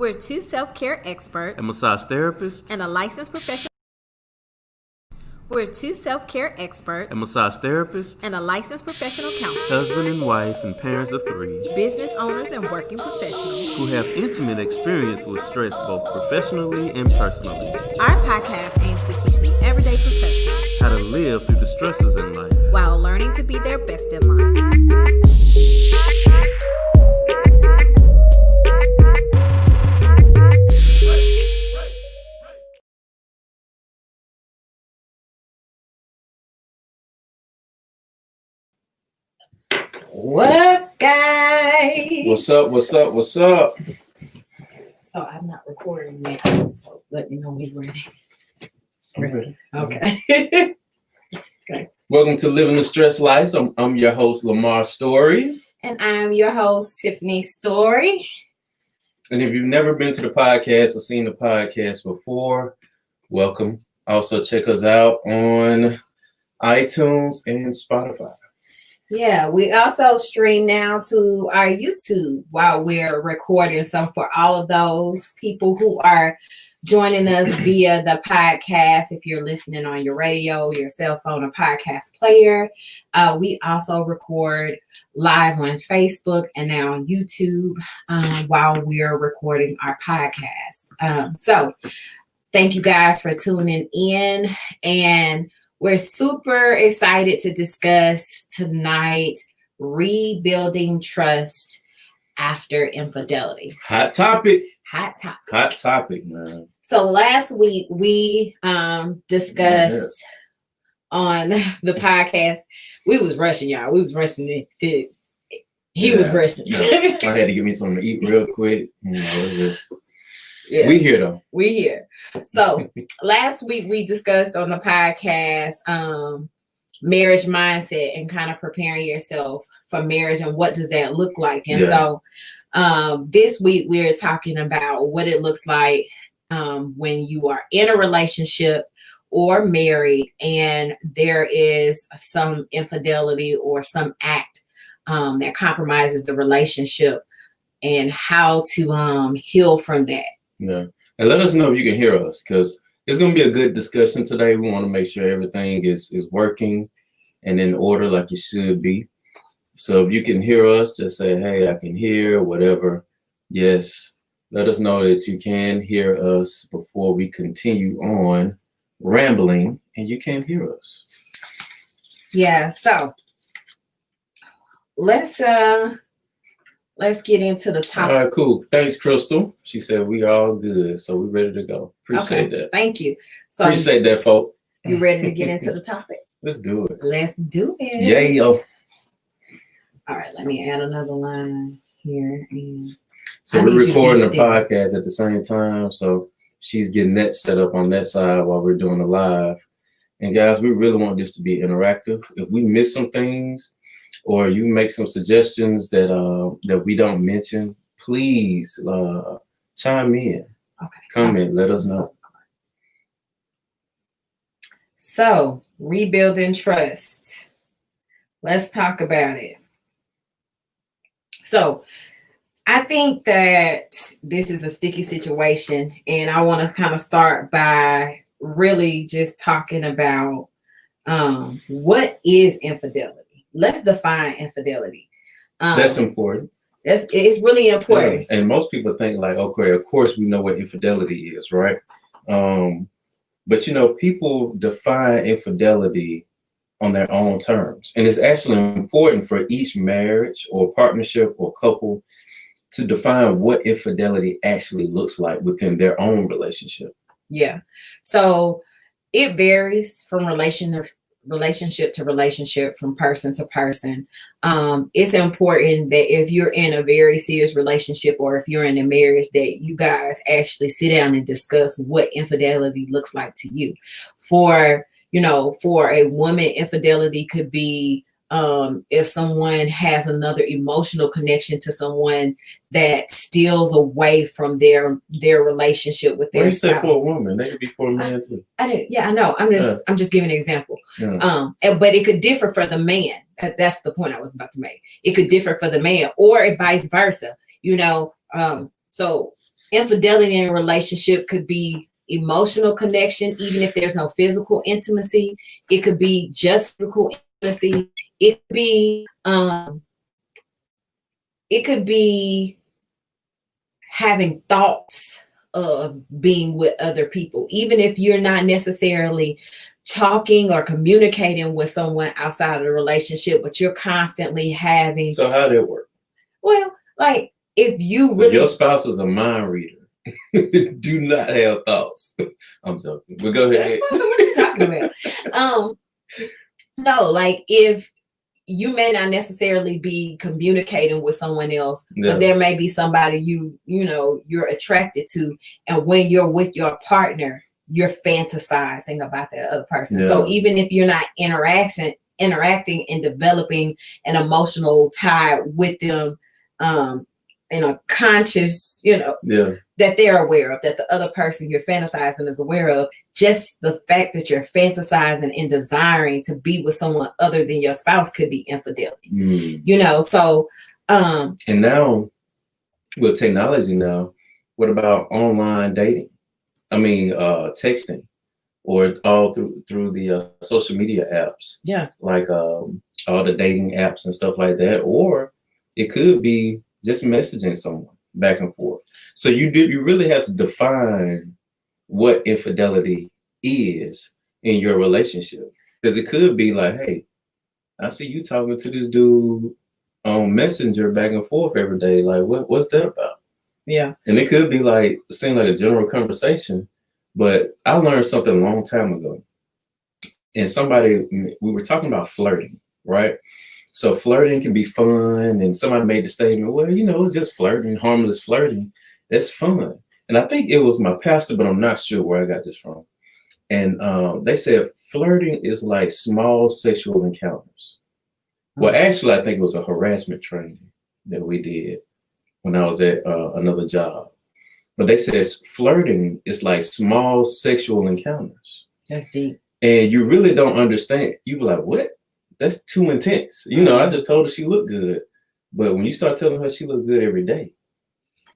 We're two self-care experts, a massage therapist, and a licensed professional. We're two self-care experts, a massage therapist, and a licensed professional counselor, husband and wife and parents of 3, business owners and working professionals who have intimate experience with stress both professionally and personally. Our podcast aims to teach the everyday professional how to live through the stresses in life while learning to be their best in life. What up, guys? What's up? What's up? What's up? So I'm not recording now, so let me know when you're ready. Okay. Okay. Welcome to Living the Stress Life. I'm your host, Lamar Story. And I'm your host, Tiffany Story. And if you've never been to the podcast or seen the podcast before, welcome. Also, check us out on iTunes and Spotify. Yeah, we also stream now to our YouTube while we're recording. So for all of those people who are joining us via the podcast, if you're listening on your radio, your cell phone, or podcast player, we also record live on Facebook and now on YouTube while we're recording our podcast. So thank you guys for tuning in, and we're super excited to discuss tonight rebuilding trust after infidelity. Hot topic. Hot topic. Hot topic, man. So last week we discussed on the podcast. We was rushing, y'all. We was rushing it. He was rushing. I had to give me something to eat real quick. It's just Yeah. We here. So last week we discussed on the podcast marriage mindset and kind of preparing yourself for marriage and what does that look like. And so this week we're talking about what it looks like when you are in a relationship or married and there is some infidelity or some act that compromises the relationship, and how to heal from that. Yeah. And let us know if you can hear us, because it's going to be a good discussion today. We want to make sure everything is working and in order like it should be. So if you can hear us, just say, hey, I can hear, whatever. Yes. Let us know that you can hear us before we continue on rambling and you can't hear us. Yeah. So let's get into the topic. All right, cool. Thanks, Crystal. She said we all good, so we're ready to go. Appreciate that. Thank you. So Appreciate that, folks. You ready to get into the topic? Let's do it. Let's do it. Yay. All right, let me add another line here. So we're recording the podcast at the same time, so she's getting that set up on that side while we're doing the live. And guys, we really want this to be interactive. If we miss some things, or you make some suggestions that we don't mention, please chime in. Okay. Comment, let us know. So, rebuilding trust. Let's talk about it. So, I think that this is a sticky situation, and I want to kind of start by really just talking about what is infidelity. Let's define infidelity. That's important. It's really important. Yeah. And most people think like, okay, of course we know what infidelity is, right? But people define infidelity on their own terms. And it's actually important for each marriage or partnership or couple to define what infidelity actually looks like within their own relationship. Yeah. So it varies from relationship to relationship, from person to person. It's important that if you're in a very serious relationship or if you're in a marriage, that you guys actually sit down and discuss what infidelity looks like to you. For a woman, infidelity could be if someone has another emotional connection to someone that steals away from their relationship with their spouse. What do you say for a woman? They could be for a man too. I know. I'm just giving an example. Yeah. But it could differ for the man. That's the point I was about to make. It could differ for the man, or vice versa. So infidelity in a relationship could be emotional connection, even if there's no physical intimacy. It could be just physical intimacy. It could be having thoughts of being with other people, even if you're not necessarily talking or communicating with someone outside of the relationship, but you're constantly having. So how did it work? Well, like if you So really, your spouse is a mind reader. Do not have thoughts. I'm joking. But go ahead. what are you talking about? No, like if you may not necessarily be communicating with someone else, Yeah. but there may be somebody you're attracted to, and when you're with your partner, you're fantasizing about that other person. Yeah. So even if you're not interacting and developing an emotional tie with them, in a conscious, that they're aware of, that the other person you're fantasizing is aware of, just the fact that you're fantasizing and desiring to be with someone other than your spouse could be infidelity. So and now with technology now, what about online dating? I mean, texting, or all through the social media apps. Yeah. Like all the dating apps and stuff like that. Or it could be just messaging someone back and forth. So you really have to define what infidelity is in your relationship. Because it could be like, hey, I see you talking to this dude on Messenger back and forth every day. Like, what's that about? Yeah. And it could be like, it seemed like a general conversation. But I learned something a long time ago. And we were talking about flirting, right? So flirting can be fun. And somebody made the statement, well, it's just flirting, harmless flirting. That's fun. And I think it was my pastor, but I'm not sure where I got this from. And they said flirting is like small sexual encounters. Well, actually, I think it was a harassment training that we did when I was at another job. But they said flirting is like small sexual encounters. That's deep. And you really don't understand. You be like, what? That's too intense. I just told her she looked good. But when you start telling her she looked good every day.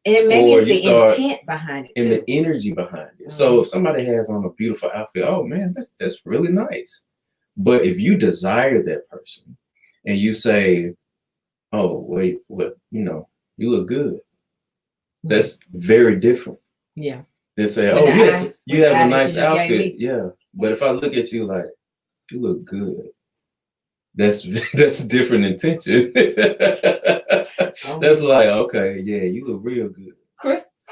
And maybe it's the intent behind it too. And the energy behind it. So if somebody has on a beautiful outfit, oh man, that's really nice. But if you desire that person and you say, oh, wait, what, you look good. That's very different. Yeah. They say, oh, yes, you have a nice outfit. Yeah. But if I look at you like, you look good, that's different intention. That's like, okay, yeah, you look real good.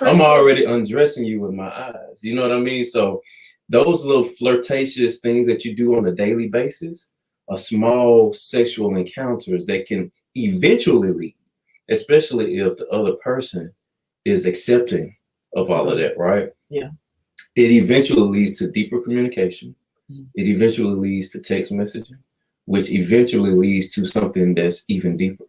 I'm already undressing you with my eyes. You know what I mean? So those little flirtatious things that you do on a daily basis are small sexual encounters that can eventually lead, especially if the other person is accepting of all of that, right? Yeah. It eventually leads to deeper communication. It eventually leads to text messaging, which eventually leads to something that's even deeper.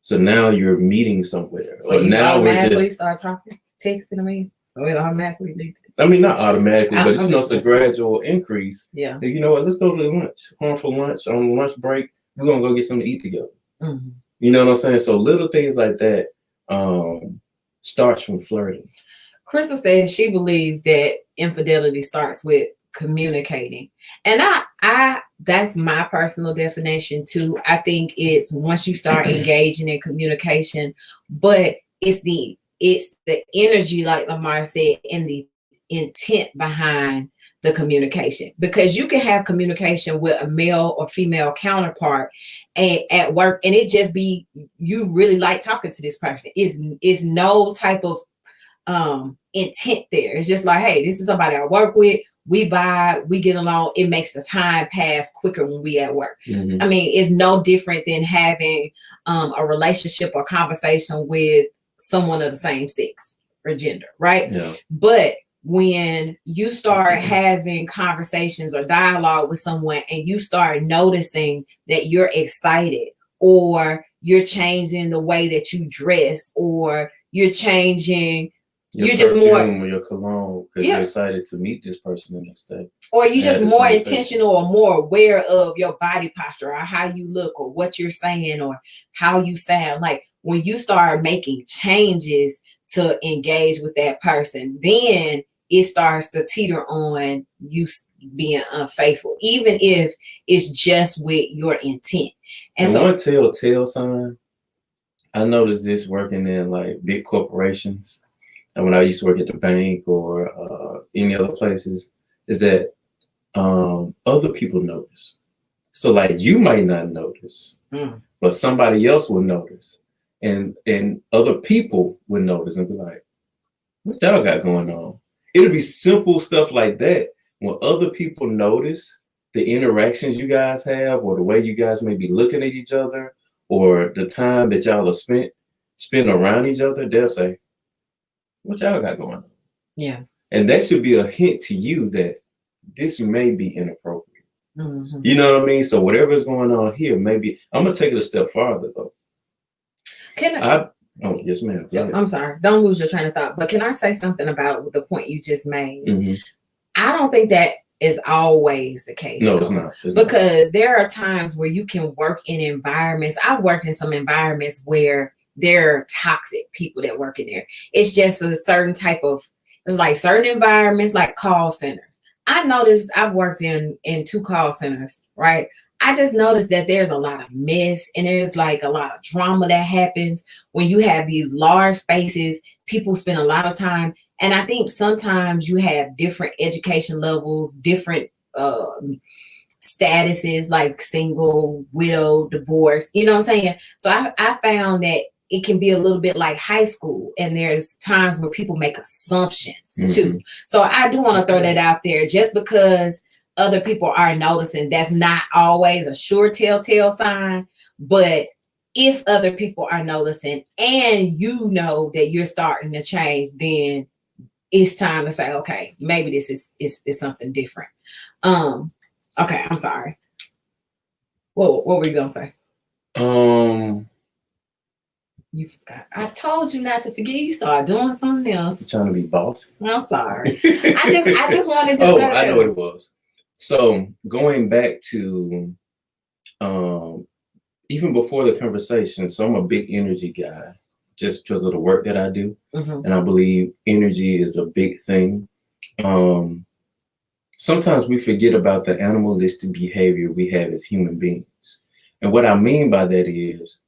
So now you're meeting somewhere. So you now automatically start talking, texting me. So it automatically leads to. I mean, not automatically, but it's a gradual increase. Yeah. You know what? Let's go to lunch. Home for lunch, on lunch break. We're gonna go get something to eat together. Mm-hmm. You know what I'm saying? So little things like that starts from flirting. Crystal says she believes that infidelity starts with communicating, and I that's my personal definition too. I think it's once you start engaging in communication, but it's the energy, like Lamar said, and the intent behind the communication, because you can have communication with a male or female counterpart at work, and it just be you really like talking to this person. Is no type of intent there. It's just like, hey, this is somebody I work with. We vibe, we get along. It makes the time pass quicker when we at work. Mm-hmm. I mean, it's no different than having a relationship or conversation with someone of the same sex or gender, right? Yeah. But when you start having conversations or dialogue with someone and you start noticing that you're excited, or you're changing the way that you dress, or you're changing you're just more your cologne because you're excited to meet this person the next day, or you just more intentional or more aware of your body posture or how you look or what you're saying or how you sound. Like when you start making changes to engage with that person, then it starts to teeter on you being unfaithful, even if it's just with your intent. And so, one telltale sign, I noticed this working in like big corporations, and when I used to work at the bank or any other places, is that other people notice. So like you might not notice, but somebody else will notice, and other people will notice and be like, "What y'all got going on?" It'll be simple stuff like that. When other people notice the interactions you guys have, or the way you guys may be looking at each other, or the time that y'all have spent around each other, they'll say, "What y'all got going on?" Yeah. And that should be a hint to you that this may be inappropriate. Mm-hmm. You know what I mean? So whatever's going on here, maybe I'm gonna take it a step farther though. Oh, yes, ma'am. I'm sorry. Don't lose your train of thought. But can I say something about the point you just made? Mm-hmm. I don't think that is always the case. No, it's not. Because there are times where you can work in environments. I've worked in some environments where there are toxic people that work in there. It's just a certain type of, it's like certain environments, like call centers. I noticed I've worked in 2 call centers, right? I just noticed that there's a lot of mess and there's like a lot of drama that happens when you have these large spaces. People spend a lot of time. And I think sometimes you have different education levels, different statuses, like single, widow, divorce, you know what I'm saying? So I found that it can be a little bit like high school, and there's times where people make assumptions too. So I do want to throw that out there. Just because other people are noticing, that's not always a sure telltale sign. But if other people are noticing and you know that you're starting to change, then it's time to say, okay, maybe this is something different. Okay, I'm sorry. What were you gonna say? You forgot. I told you not to forget. You started doing something else. Trying to be bossy. I'm sorry. I just wanted to. Oh, I know what it was. So going back to even before the conversation, so I'm a big energy guy just because of the work that I do. Mm-hmm. And I believe energy is a big thing. Sometimes we forget about the animalistic behavior we have as human beings. And what I mean by that is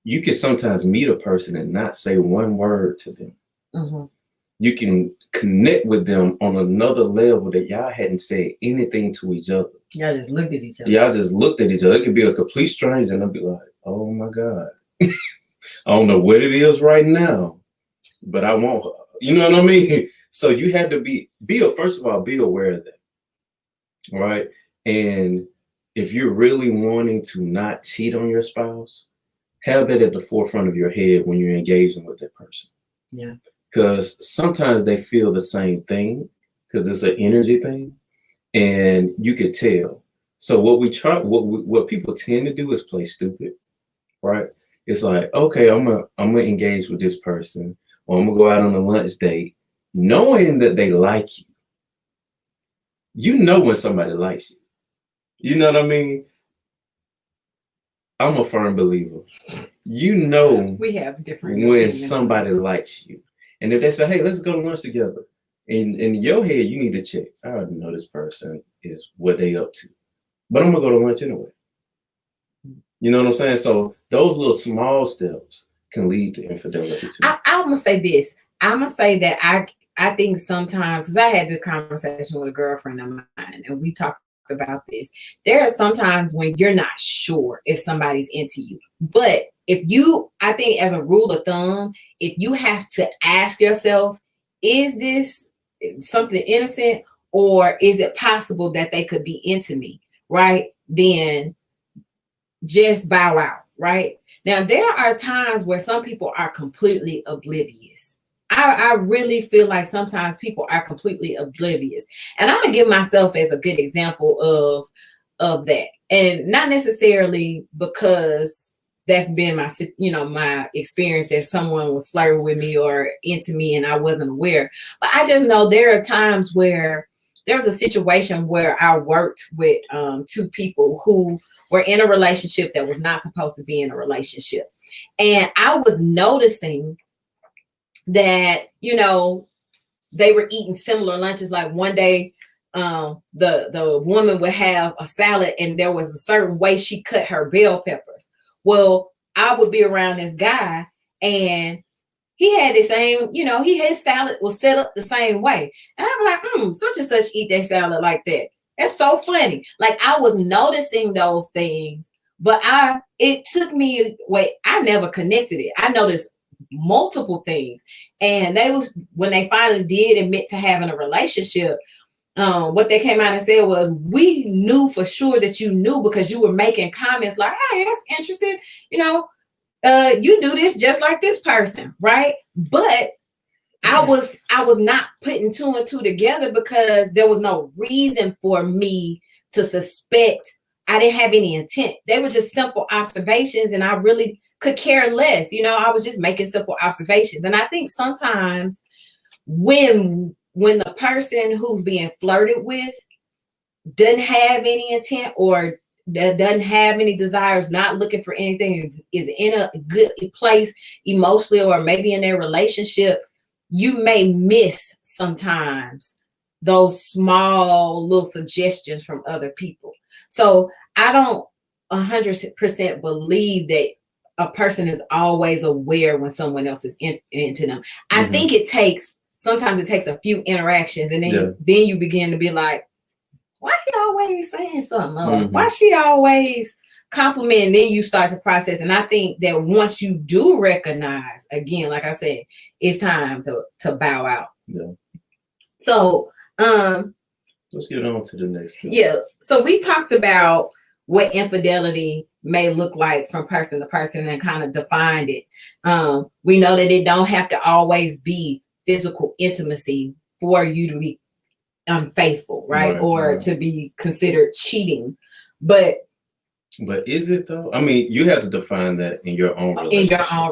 you can sometimes meet a person and not say one word to them. Mm-hmm. You can connect with them on another level that y'all hadn't said anything to each other. Y'all just looked at each other. Y'all just looked at each other. It could be a complete stranger and I'll be like, oh my God. I don't know what it is right now, but I want her. You know what I mean? So you had to first of all, be aware of that. Right? And if you're really wanting to not cheat on your spouse, have that at the forefront of your head when you're engaging with that person. Yeah. Because sometimes they feel the same thing because it's an energy thing, and you could tell. So what people tend to do is play stupid, right? It's like, okay, I'm gonna engage with this person, or I'm gonna go out on a lunch date, knowing that they like you. You know when somebody likes you. You know what I mean? I'm a firm believer. You know we have different when opinions. Somebody likes you. And if they say, hey, let's go to lunch together, in your head, you need to check. I already know this person is what they up to. But I'm gonna go to lunch anyway. You know what I'm saying? So those little small steps can lead to infidelity too. I'm gonna say this. I'm gonna say that I think sometimes, because I had this conversation with a girlfriend of mine, and we talked about this. There are sometimes when you're not sure if somebody's into you. But I think as a rule of thumb, if you have to ask yourself, is this something innocent, or is it possible that they could be into me? Right? Then just bow out. Right? Now, there are times where some people are completely oblivious. I really feel like sometimes people are completely oblivious. And I'm going to give myself as a good example of that. And not necessarily because that's been my experience that someone was flirting with me or into me and I wasn't aware. But I just know there are times where there was a situation where I worked with 2 people who were in a relationship that was not supposed to be in a relationship. And I was noticing that, they were eating similar lunches. Like one day, the woman would have a salad and there was a certain way she cut her bell peppers. Well, I would be around this guy and he had the same, his salad was set up the same way. And I'm like, such and such eat their salad like that. That's so funny. Like I was noticing those things, but it took me, I never connected it. I noticed multiple things. And when they finally did admit to having a relationship, what they came out and said was, we knew for sure that you knew because you were making comments like, hey, that's interesting. You do this just like this person, right? But I was not putting two and two together because there was no reason for me to suspect. I didn't have any intent. They were just simple observations, and I really could care less. I was just making simple observations. And I think sometimes when the person who's being flirted with doesn't have any intent or that doesn't have any desires, not looking for anything, is in a good place emotionally or maybe in their relationship, you may miss sometimes those small little suggestions from other people. So I don't 100% believe that a person is always aware when someone else is into them. I think sometimes it takes a few interactions, and then you begin to be like, why he always saying something? Or why she always complimenting? Then you start to process. And I think that once you do recognize, again, like I said, it's time to bow out. Yeah. So let's get on to the next one. Yeah. So we talked about what infidelity may look like from person to person and kind of defined it. We know that it don't have to always be physical intimacy for you to be unfaithful, right? Or to be considered cheating. But is it though? I mean, you have to define that in your own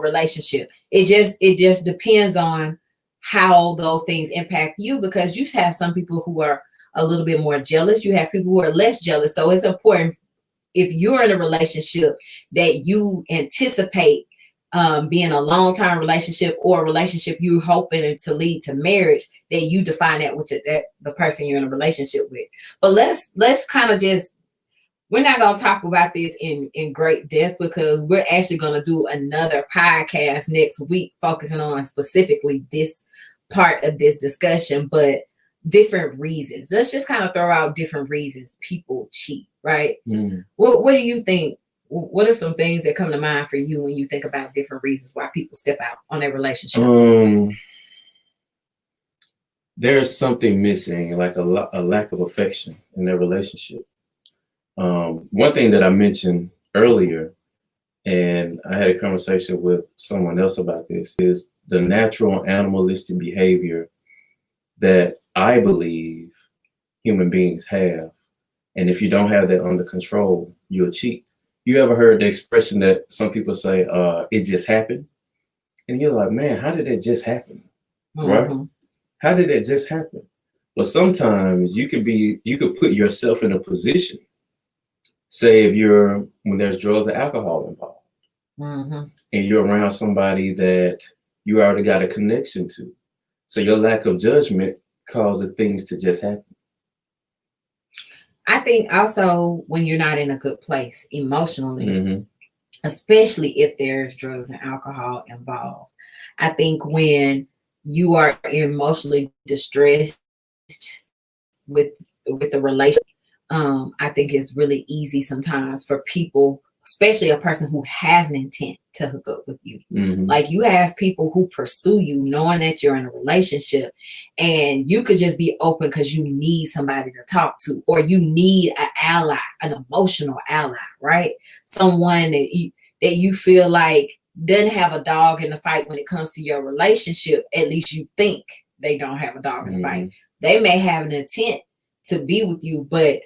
relationship. It just depends on how those things impact you, because you have some people who are a little bit more jealous. You have people who are less jealous. So it's important, if you're in a relationship, that you anticipate being a long-term relationship or a relationship you're hoping to lead to marriage, that you define that with the person you're in a relationship with. But let's kind of we're not going to talk about this in great depth, because we're actually going to do another podcast next week focusing on specifically this part of this discussion, but different reasons. Let's just kind of throw out different reasons people cheat, right? What do you think? What are some things that come to mind for you when you think about different reasons why people step out on their relationship? There's something missing, like a lack of affection in their relationship. One thing that I mentioned earlier, and I had a conversation with someone else about this, is the natural animalistic behavior that I believe human beings have. And if you don't have that under control, you'll cheat. You ever heard the expression that some people say, it just happened? And you're like, man, how did it just happen? Right? How did it just happen? Well, sometimes you could put yourself in a position, say when there's drugs or alcohol involved, and you're around somebody that you already got a connection to. So your lack of judgment causes things to just happen. I think also when you're not in a good place emotionally, especially if there's drugs and alcohol involved, I think when you are emotionally distressed with the relationship, I think it's really easy sometimes for people, especially a person who has an intent to hook up with you. Like you have people who pursue you knowing that you're in a relationship, and you could just be open because you need somebody to talk to, or you need an ally, an emotional ally, right? Someone that you feel like doesn't have a dog in the fight when it comes to your relationship. At least you think they don't have a dog in the fight. They may have an intent to be with you, but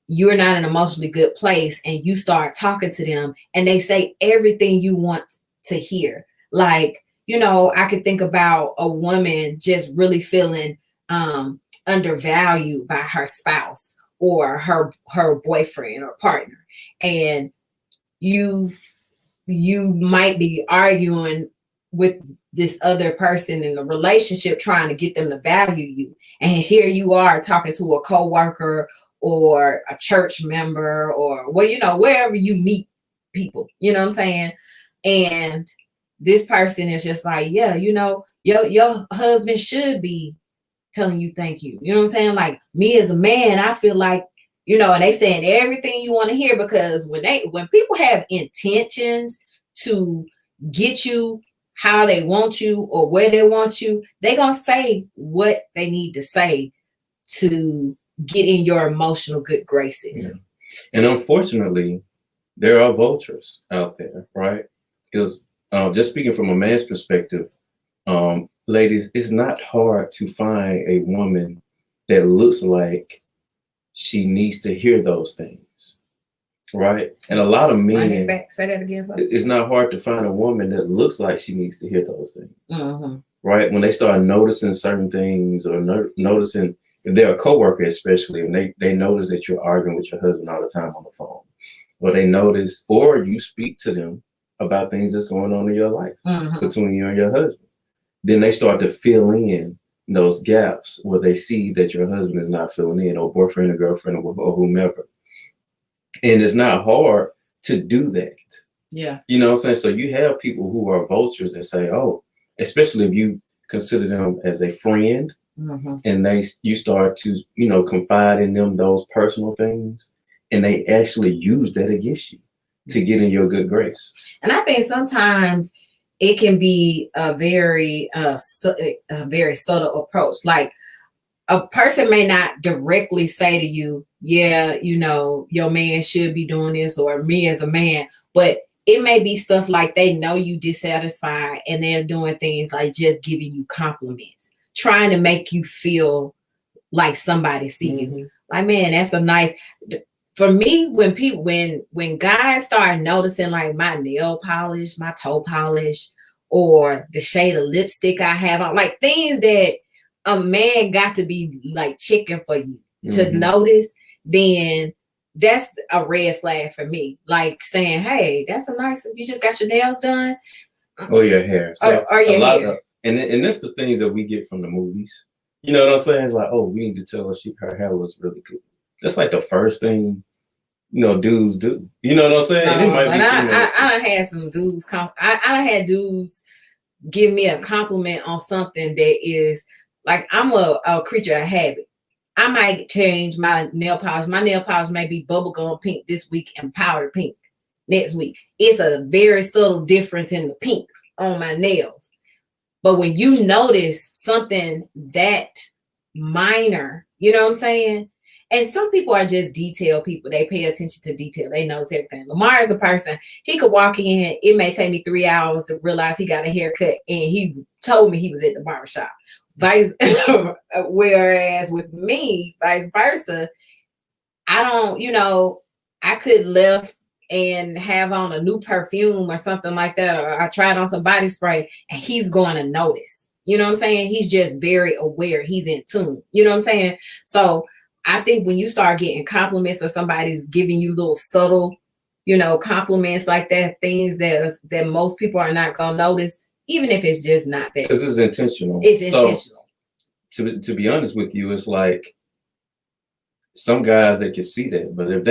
you're not in an emotionally good place, and you start talking to them and they say everything you want to hear. Like, I could think about a woman just really feeling undervalued by her spouse or her boyfriend or partner. And you you might be arguing with this other person in the relationship, trying to get them to value you. And here you are talking to a coworker or a church member, or well, wherever you meet people, you know what I'm saying? And this person is just like, yeah, your husband should be telling you thank you. You know what I'm saying? Like me as a man, I feel like, and they saying everything you want to hear, because when people have intentions to get you how they want you or where they want you, they gonna say what they need to say to get in your emotional good graces. Yeah. And unfortunately, there are vultures out there, right? Because just speaking from a man's perspective, ladies, it's not hard to find a woman that looks like she needs to hear those things, right? And a lot of men, say that again. It's not hard to find a woman that looks like she needs to hear those things, mm-hmm. right? When they start noticing certain things, or noticing, if they're a coworker especially, and they notice that you're arguing with your husband all the time on the phone, or they notice, or you speak to them about things that's going on in your life mm-hmm. between you and your husband, then they start to fill in those gaps where they see that your husband is not filling in, or boyfriend or girlfriend or whomever. And it's not hard to do that. Yeah. You know what I'm saying? So you have people who are vultures that say, oh, especially if you consider them as a friend, mm-hmm. and you start to, confide in them those personal things, and they actually use that against you to get in your good grace. And I think sometimes it can be a very subtle approach. Like a person may not directly say to you, yeah, your man should be doing this, or me as a man, but it may be stuff like they know you dissatisfied and they're doing things like just giving you compliments, trying to make you feel like somebody see mm-hmm. you. Like, man, that's a nice. For me, when guys start noticing like my nail polish, my toe polish, or the shade of lipstick I have on, like things that a man got to be like checking for you mm-hmm. to notice, then that's a red flag for me. Like saying, hey, that's a nice, you just got your nails done. Or your hair. So or your hair. And that's the things that we get from the movies. You know what I'm saying? Like, oh, we need to tell her her hair was really good. That's like the first thing, dudes do. You know what I'm saying? No, but I done had some dudes I done had dudes give me a compliment on something that is like, I'm a creature of habit. I might change my nail polish. My nail polish may be bubblegum pink this week and powder pink next week. It's a very subtle difference in the pinks on my nails. But when you notice something that minor, you know what I'm saying? And some people are just detail people. They pay attention to detail. They notice everything. Lamar is a person, he could walk in. It may take me 3 hours to realize he got a haircut, and he told me he was at the barbershop. Whereas with me, vice versa, I don't, I could left and have on a new perfume or something like that, or I tried on some body spray, and he's going to notice. You know what I'm saying? He's just very aware. He's in tune. You know what I'm saying? So I think when you start getting compliments, or somebody's giving you little subtle, compliments like that, things that most people are not going to notice, even if it's just not that. Because it's intentional. It's intentional. To be honest with you, it's like some guys that can see that, but if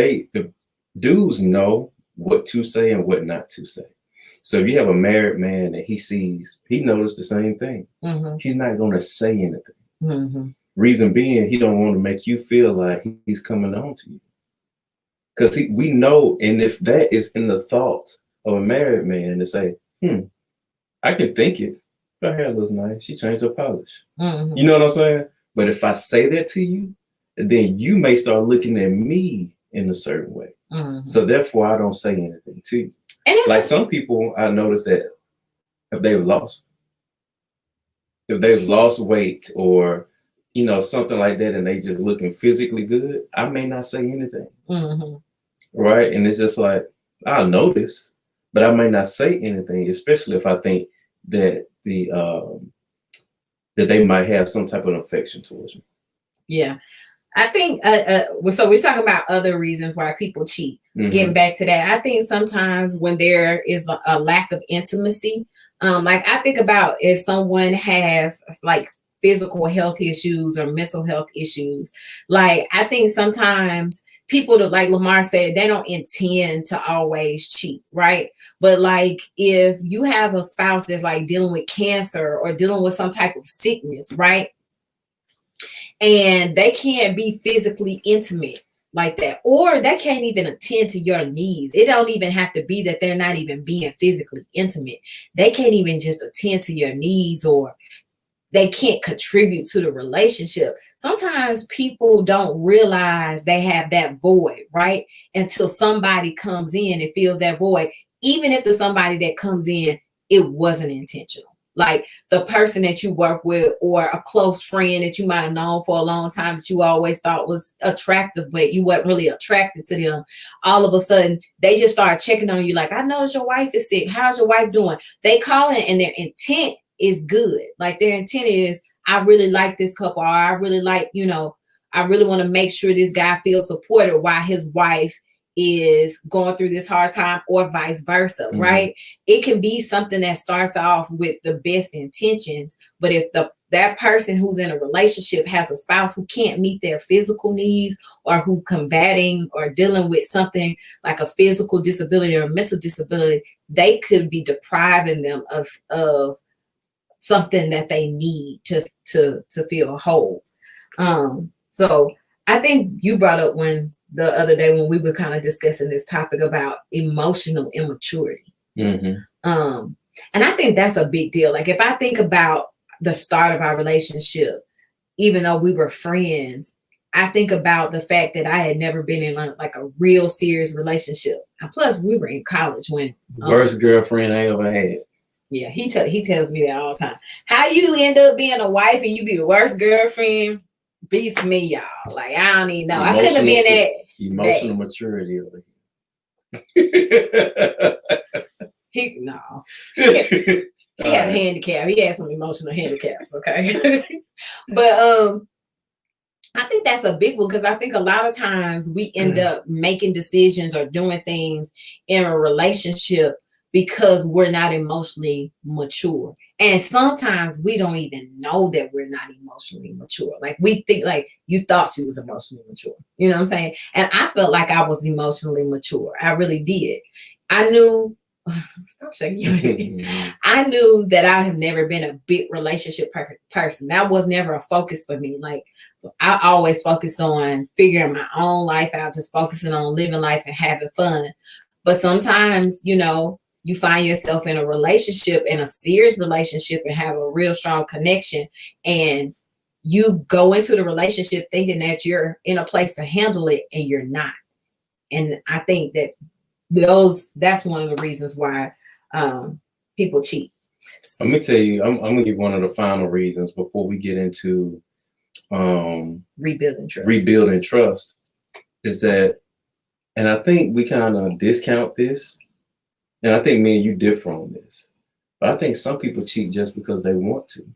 dudes know what to say and what not to say. So if you have a married man that he noticed the same thing. Mm-hmm. He's not going to say anything. Mm-hmm. Reason being, he don't want to make you feel like he's coming on to you. Because we know, and if that is in the thoughts of a married man to say, I can think it. Her hair looks nice. She changed her polish. Mm-hmm. You know what I'm saying? But if I say that to you, then you may start looking at me in a certain way. Mm-hmm. So therefore, I don't say anything to you. And like some people, I noticed that if they've lost weight, or something like that, and they just looking physically good, I may not say anything. Mm-hmm. Right? And it's just like, I'll notice, but I may not say anything, especially if I think that that they might have some type of affection towards me. Yeah. I think so we're talking about other reasons why people cheat. getting back to that, I think sometimes when there is a lack of intimacy, like I think about if someone has like physical health issues or mental health issues, like I think sometimes people that, like Lamar said, they don't intend to always cheat, right? But like if you have a spouse that's like dealing with cancer or dealing with some type of sickness, right? And they can't be physically intimate like that, or they can't even attend to your needs. It don't even have to be that they're not even being physically intimate. They can't even just attend to your needs, or they can't contribute to the relationship. Sometimes people don't realize they have that void, right? Until somebody comes in and fills that void, even if the somebody that comes in, it wasn't intentional. Like the person that you work with or a close friend that you might have known for a long time that you always thought was attractive, but you weren't really attracted to them. All of a sudden, they just start checking on you like, I noticed your wife is sick. How's your wife doing? They call in and their intent is good. Like their intent is, I really like this couple, or I really like, I really want to make sure this guy feels supported while his wife is going through this hard time, or vice versa, right? It can be something that starts off with the best intentions, but if that person who's in a relationship has a spouse who can't meet their physical needs, or who combating or dealing with something like a physical disability or a mental disability, they could be depriving them of something that they need to feel whole. So I think you brought up the other day when we were kind of discussing this topic about emotional immaturity. And I think that's a big deal. Like if I think about the start of our relationship, even though we were friends, I think about the fact that I had never been in like a real serious relationship. And plus we were in college when worst girlfriend I ever had. Yeah, he tells me that all the time. How you end up being a wife and you be the worst girlfriend beats me, y'all. Like I don't even know. I couldn't have been that emotional maturity over here. He had a handicap. He had some emotional handicaps. Okay, but I think that's a big one, because I think a lot of times we end up making decisions or doing things in a relationship because we're not emotionally mature. And sometimes we don't even know that we're not emotionally mature. Like we think like you thought she was emotionally mature. You know what I'm saying? And I felt like I was emotionally mature. I really did. I knew, stop shaking your head. I knew that I have never been a big relationship person. That was never a focus for me. Like I always focused on figuring my own life out, just focusing on living life and having fun. But sometimes, you find yourself in a relationship, in a serious relationship, and have a real strong connection, and you go into the relationship thinking that you're in a place to handle it, and you're not. And I think that that's one of the reasons why people cheat. Let me tell you, I'm gonna give one of the final reasons before we get into rebuilding trust is that, and I think we kind of discount this, and I think me and you differ on this, but I think some people cheat just because they want to.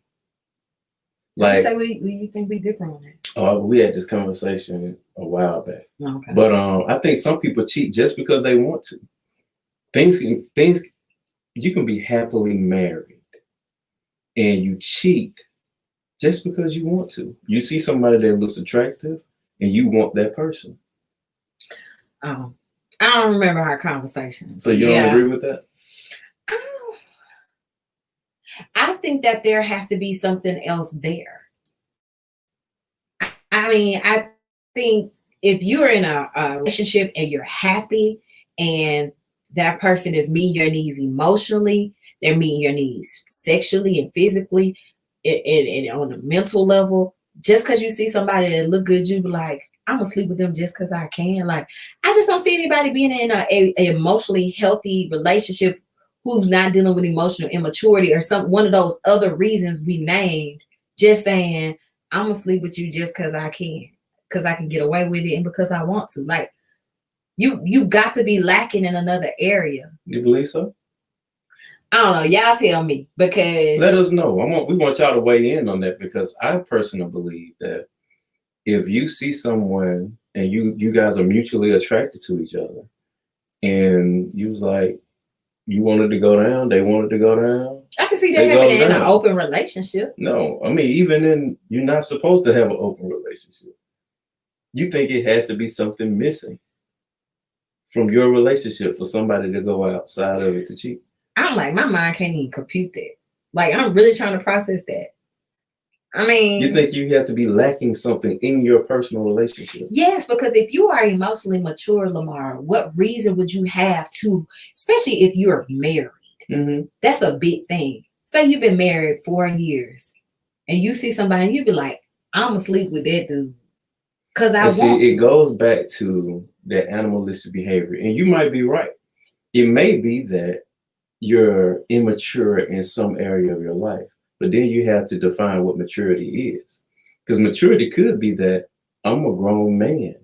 Like, you say you think we differ on that? Oh, we had this conversation a while back. Okay. But I think some people cheat just because they want to. Things you can be happily married and you cheat just because you want to. You see somebody that looks attractive and you want that person. Oh, I don't remember our conversation. So you don't agree with that? I think that there has to be something else there. I mean, I think if you're in a relationship and you're happy and that person is meeting your needs emotionally, they're meeting your needs sexually and physically, and on a mental level, just because you see somebody that look good, you be like, I'm gonna sleep with them just because I can. Like, I just don't see anybody being in a emotionally healthy relationship who's not dealing with emotional immaturity or one of those other reasons we named, just saying, I'm gonna sleep with you just because I can get away with it and because I want to. Like, you got to be lacking in another area. You believe so? I don't know. Y'all tell me, because let us know. We want y'all to weigh in on that, because I personally believe that if you see someone and you guys are mutually attracted to each other, and you was like, you wanted to go down, they wanted to go down. I can see that They happening go in an down. open relationship. No, I mean, even in, you're not supposed to have an open relationship. You think it has to be something missing from your relationship for somebody to go outside of it to cheat. I'm like, my mind can't even compute that. Like, I'm really trying to process that. I mean, You think you have to be lacking something in your personal relationship? yes, because if you are emotionally mature, Lamar, what reason would you have to, especially if you're married? Mm-hmm. That's a big thing. Say you've been married 4 years and you see somebody and you be like, I'm gonna sleep with that dude because I And see, want it to. goes back to that animalistic behavior. And you might be right. It may be that you're immature in some area of your life, but then you have to define what maturity is. Because maturity could be that I'm a grown man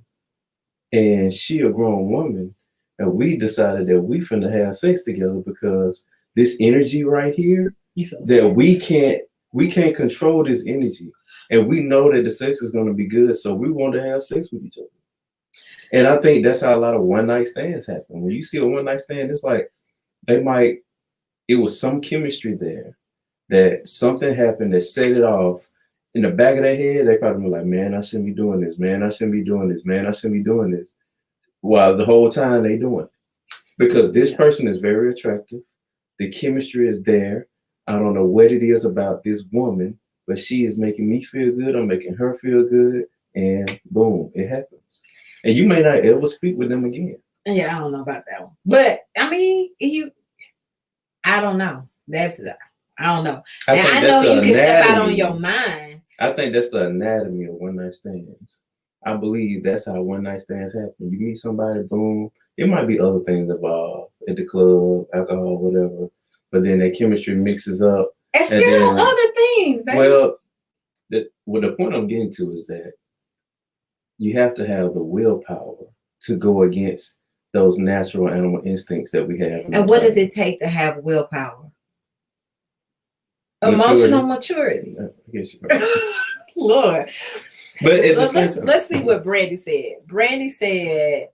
and she a grown woman, and we decided that we finna have sex together because this energy right here, that we can't control this energy. And we know that the sex is gonna be good, so we want to have sex with each other. And I think that's how a lot of one night stands happen. When you see a one night stand, it's like it was some chemistry there, that something happened that set it off. In the back of their head, they probably were like, man, I shouldn't be doing this. Man, I shouldn't be doing this. Man, I shouldn't be doing this. While the whole time they doing it. Because this person is very attractive. The chemistry is there. I don't know what it is about this woman, but she is making me feel good. I'm making her feel good. And boom, it happens. And you may not ever speak with them again. Yeah, I don't know about that one. But I mean, I don't know. I don't know. Now, I know you can step out on your mind. I think that's the anatomy of one night stands. I believe that's how one night stands happen. You meet somebody, boom. It might be other things involved at the club, alcohol, whatever. But then that chemistry mixes up. And still then, other things, baby. Well, the point I'm getting to is that you have to have the willpower to go against those natural animal instincts that we have. And what does it take to have willpower? Emotional maturity. I guess you're right. Lord. But let's see what Brandy said. Brandy said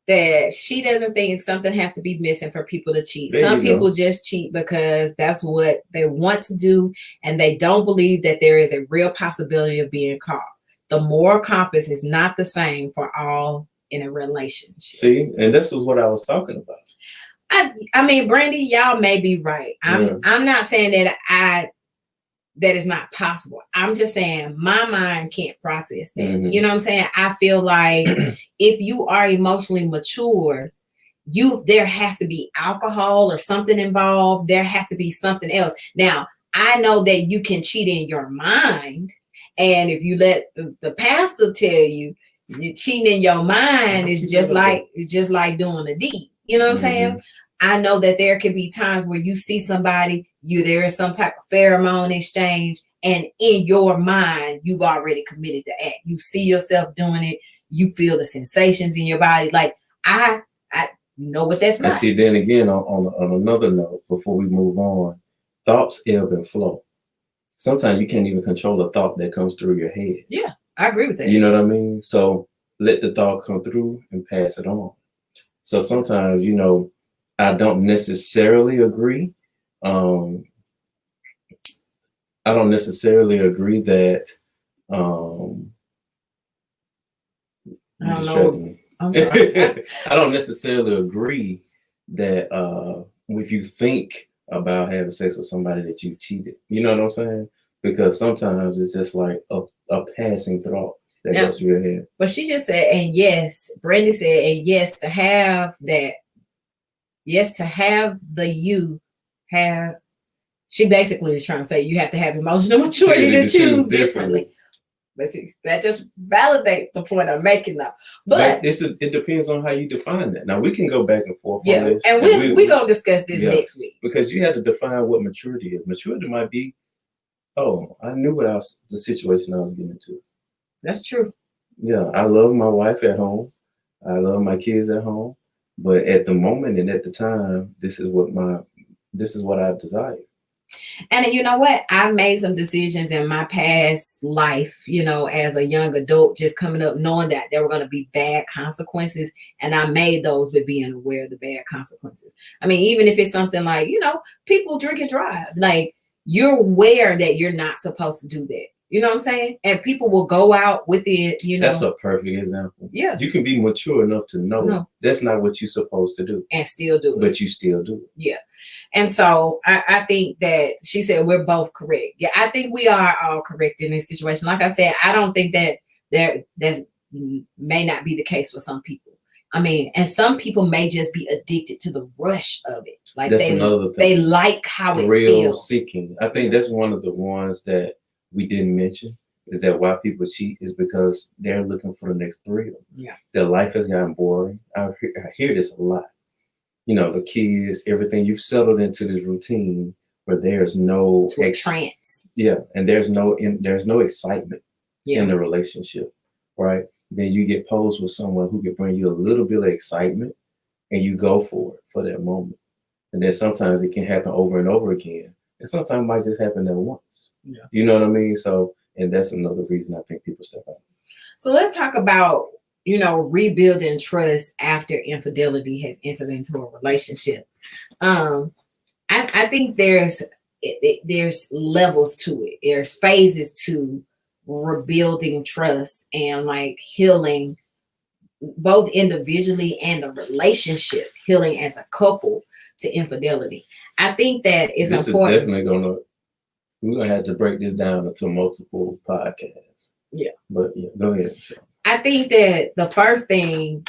that she doesn't think something has to be missing for people to cheat. Some people just cheat because that's what they want to do, and they don't believe that there is a real possibility of being caught. The moral compass is not the same for all in a relationship. See, and this is what I was talking about. I mean, Brandy, y'all may be right. I'm not saying that that is not possible. I'm just saying my mind can't process that. Mm-hmm. You know what I'm saying? I feel like if you are emotionally mature, there has to be alcohol or something involved. There has to be something else. Now, I know that you can cheat in your mind. And if you let the pastor tell you cheating in your mind is just like doing a deed. You know what I'm saying? I know that there can be times where you see somebody, there is some type of pheromone exchange, and in your mind, you've already committed the act. You see yourself doing it. You feel the sensations in your body. Like I know what that's like. And see, then again, on another note, before we move on, thoughts ebb and flow. Sometimes you can't even control a thought that comes through your head. Yeah, I agree with that. You know what I mean? So let the thought come through and pass it on. So sometimes, I don't necessarily agree. I don't necessarily agree that. I don't know. I'm sorry. I don't necessarily agree that if you think about having sex with somebody that you cheated, you know what I'm saying? Because sometimes it's just like a passing thought that goes through your head. But she just said, and yes, Brandy said, and yes, to have that. Yes, to have she basically is trying to say you have to have emotional maturity to choose differently. But see, that just validates the point I'm making now. But it depends on how you define that. Now we can go back and forth on this. And we're going to discuss this next week. Because you have to define what maturity is. Maturity might be, I knew the situation I was getting into. That's true. Yeah, I love my wife at home. I love my kids at home. But at the moment and at the time, this is what I desire. And you know what? I've made some decisions in my past life, as a young adult, just coming up, knowing that there were going to be bad consequences. And I made those with being aware of the bad consequences. I mean, even if it's something like, people drink and drive, like you're aware that you're not supposed to do that. You know what I'm saying? And people will go out with it, That's a perfect example. Yeah. You can be mature enough to know that's not what you're supposed to do. And still do it. But you still do it. Yeah. And so I think that she said we're both correct. Yeah, I think we are all correct in this situation. Like I said, I don't think that that may not be the case for some people. I mean, and some people may just be addicted to the rush of it. Like that's another thing. They like how it thrill feels. Seeking. I think that's one of the ones that we didn't mention, is that why people cheat is because they're looking for the next thrill. Yeah. Their life has gotten boring. I hear this a lot. The kids, everything, you've settled into this routine where there's no trance. Yeah, and there's no excitement in the relationship, right? Then you get posed with someone who can bring you a little bit of excitement, and you go for it for that moment. And then sometimes it can happen over and over again, and sometimes it might just happen that once. Yeah. You know what I mean? So, and that's another reason I think people step out. So let's talk about rebuilding trust after infidelity has entered into a relationship. I think there's levels to it. There's phases to rebuilding trust and like healing both individually and the relationship, healing as a couple to infidelity. I think that is this important. Is definitely we're gonna have to break this down into multiple podcasts. Yeah. But yeah, go ahead. I think that the first thing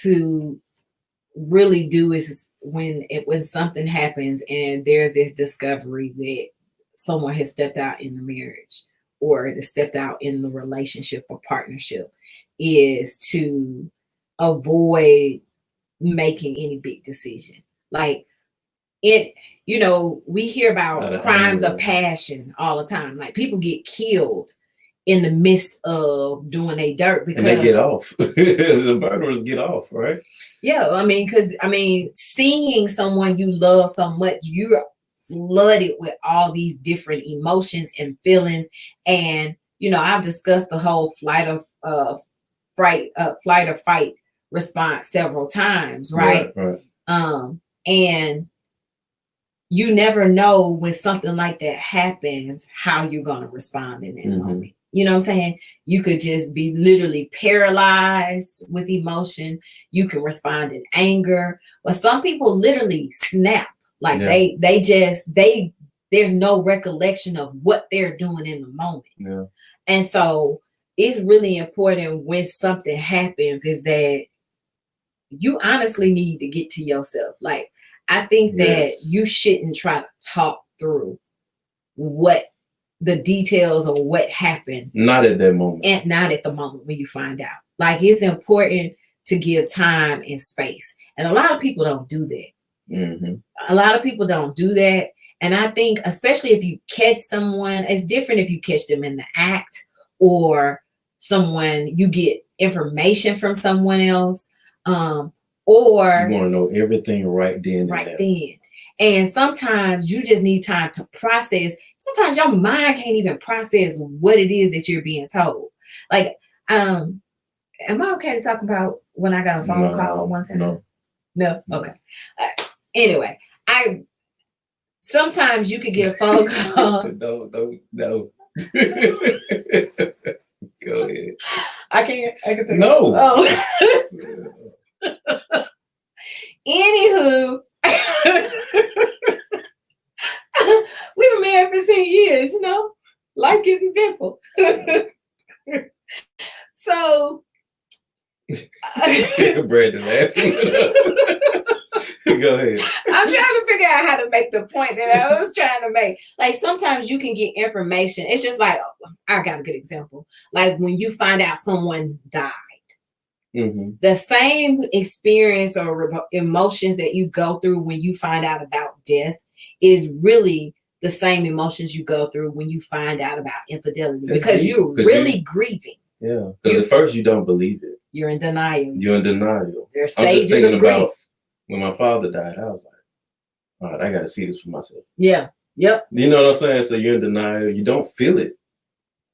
to really do is when something happens and there's this discovery that someone has stepped out in the marriage or has stepped out in the relationship or partnership, is to avoid making any big decision. Like we hear about crimes of passion all the time. Like people get killed in the midst of doing a dirt because and they get off. The murderers get off, right? Yeah, I mean, because seeing someone you love so much, you're flooded with all these different emotions and feelings. And I've discussed the whole flight or fight response several times, right? Right. And you never know when something like that happens, how you're going to respond in that moment. You know what I'm saying? You could just be literally paralyzed with emotion. You can respond in anger. But some people literally snap. Like there's no recollection of what they're doing in the moment. Yeah. And so it's really important when something happens is that you honestly need to get to yourself. Like, I think that you shouldn't try to talk through what the details of what happened. Not at that moment. And not at the moment when you find out. Like, it's important to give time and space. And a lot of people don't do that. Mm-hmm. A lot of people don't do that. And I think, especially if you catch someone, it's different if you catch them in the act or you get information from someone else. Or you want to know everything right then. And sometimes you just need time to process. Sometimes your mind can't even process what it is that you're being told. Like, am I okay to talk about when I got a phone call one time? No? Okay. Anyway, sometimes you could get a phone call. No. Go ahead. I can take no. Oh. Anywho, we were married 15 years, life gets eventful. So Brandon laughing. Go ahead. I'm trying to figure out how to make the point that I was trying to make. Like, sometimes you can get information. It's just like, I got a good example. Like when you find out someone died. Mm-hmm. The same experience or emotions that you go through when you find out about death is really the same emotions you go through when you find out about infidelity. That's because deep, you're really grieving. Yeah, because at first you don't believe it. You're in denial. There's stages of grief. When my father died, I was like, all right, I got to see this for myself. Yeah. Yep. You know what I'm saying? So you're in denial. You don't feel it.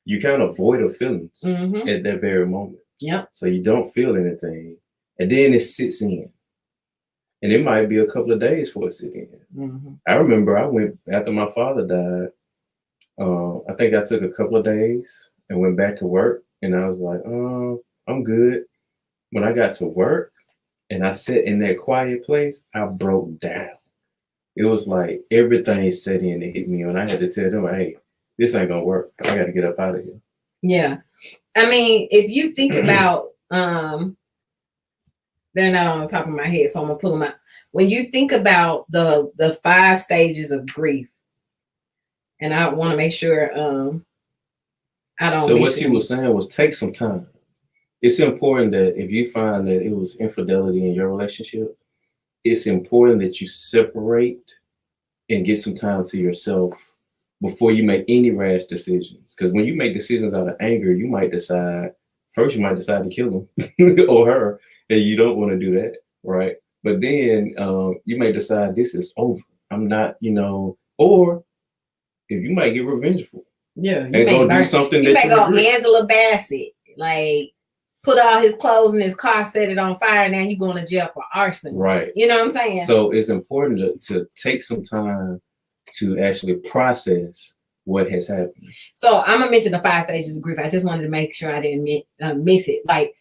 You kind of void of feelings at that very moment. Yep. So you don't feel anything. And then it sits in. And it might be a couple of days for it to sit in. I remember I went after my father died. I think I took a couple of days and went back to work. And I was like, I'm good. When I got to work and I sat in that quiet place, I broke down. It was like everything set in and hit me. And I had to tell them, hey, this ain't gonna work. I got to get up out of here. Yeah. I mean, if you think about, they're not on the top of my head, so I'm gonna pull them out. When you think about the 5 stages of grief, and I want to make sure I don't. So what she was saying was take some time. It's important that if you find that it was infidelity in your relationship, it's important that you separate and get some time to yourself before you make any rash decisions. Because when you make decisions out of anger, you might decide to kill him or her, and you don't want to do that, right? But then you may decide this is over. I'm not, or if you might get revengeful. Yeah, and go do something you that may you go regret. Angela Bassett, like put all his clothes in his car, set it on fire. Now you're going to jail for arson, right? You know what I'm saying? So it's important to take some time to actually process what has happened. So I'm gonna mention the 5 stages of grief. I just wanted to make sure I didn't miss it. Like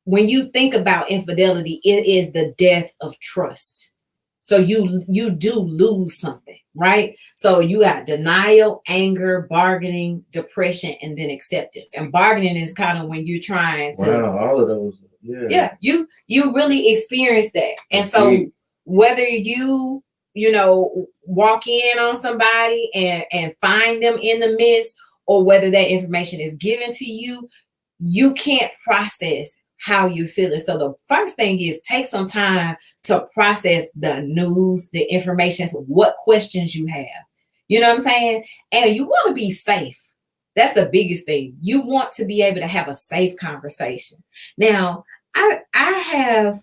when you think about infidelity, it is the death of trust. So you do lose something, right? So you got denial, anger, bargaining, depression, and then acceptance. And bargaining is kind of when you're trying to. Wow, all of those. Yeah. Yeah, you really experience that. And so whether you walk in on somebody and find them in the midst, or whether that information is given to you, you can't process how you feeling. So the first thing is take some time to process the news, the information, so what questions you have. You know what I'm saying? And you want to be safe. That's the biggest thing. You want to be able to have a safe conversation. Now, I have,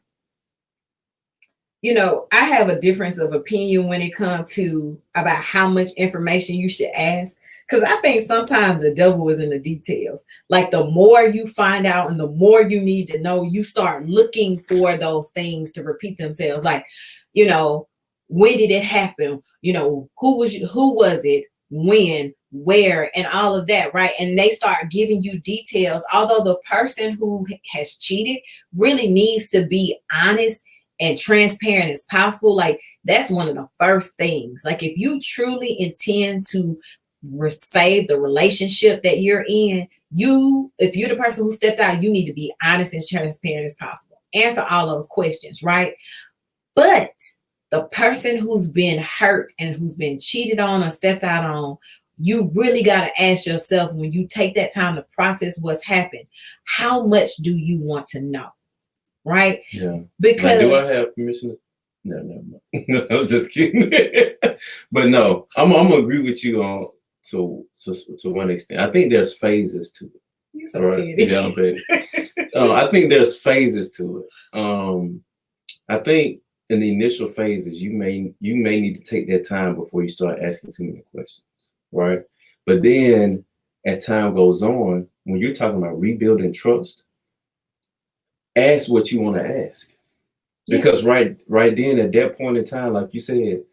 I have a difference of opinion when it comes to about how much information you should ask. Because I think sometimes the devil is in the details. Like the more you find out and the more you need to know, you start looking for those things to repeat themselves. Like, when did it happen? Who was it? When, where, and all of that, right? And they start giving you details. Although the person who has cheated really needs to be honest and transparent as possible. Like that's one of the first things. Like if you truly intend to save the relationship that you're in, if you're the person who stepped out, you need to be honest and transparent as possible. Answer all those questions, right? But the person who's been hurt and who's been cheated on or stepped out on, you really got to ask yourself, when you take that time to process what's happened, how much do you want to know? Right? Yeah. Because do I have permission to? No. I was just kidding. But no, I'm gonna agree with you on to one extent. I think there's phases to it. You're so kidding. Yeah, I'm petty. I think there's phases to it. I think in the initial phases, you may need to take that time before you start asking too many questions, right? But then as time goes on, when you're talking about rebuilding trust, ask what you want to ask. Because right then at that point in time, like you said,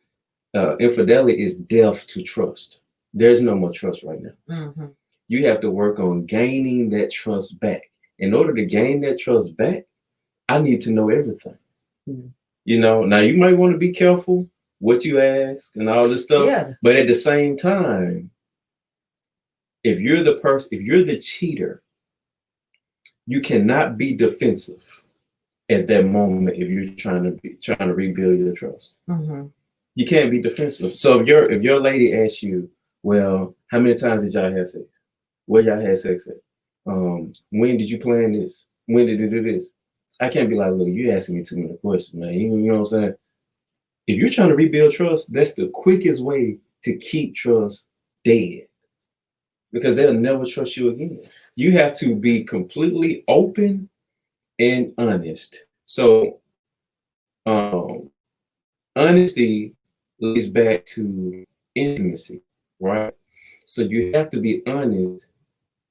infidelity is death to trust. There's no more trust right now. You have to work on gaining that trust back. In order to gain that trust back, I need to know everything. Now you might want to be careful what you ask and all this stuff. Yeah. But at the same time, if you're the cheater, you cannot be defensive at that moment if you're trying to rebuild your trust. You can't be defensive. So if your lady asks you, well, how many times did y'all have sex? Where y'all had sex at? When did you plan this? When did you do this? I can't be like, look, you asking me too many questions, man. You know what I'm saying? If you're trying to rebuild trust, that's the quickest way to keep trust dead, because they'll never trust you again. You have to be completely open and honest. So honesty leads back to intimacy, right? So you have to be honest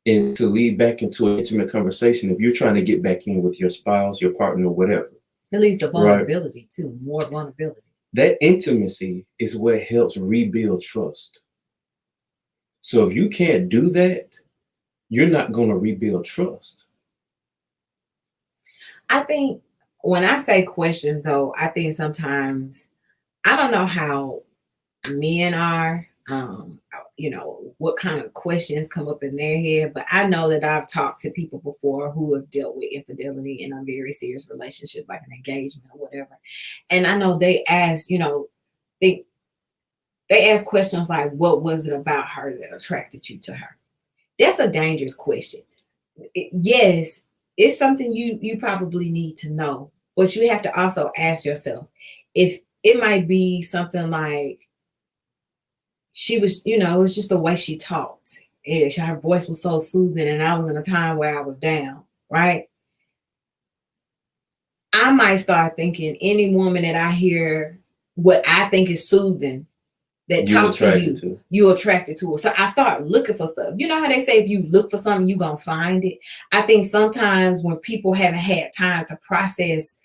and to lead back into an intimate conversation if you're trying to get back in with your spouse, your partner, whatever. It leads to vulnerability too, more vulnerability. That intimacy is what helps rebuild trust. So if you can't do that, you're not going to rebuild trust. I think when I say questions, though, I think sometimes I don't know how men are, what kind of questions come up in their head, but I know that I've talked to people before who have dealt with infidelity in a very serious relationship, like an engagement or whatever. And I know they ask, they ask questions like, what was it about her that attracted you to her? That's a dangerous question. Yes, it's something you probably need to know, but you have to also ask yourself if it might be something like she was, it was just the way she talked. Her voice was so soothing, and I was in a time where I was down, right? I might start thinking any woman that I hear what I think is soothing that talks to you, you're attracted to it. So I start looking for stuff. You know how they say if you look for something, you're going to find it? I think sometimes when people haven't had time to process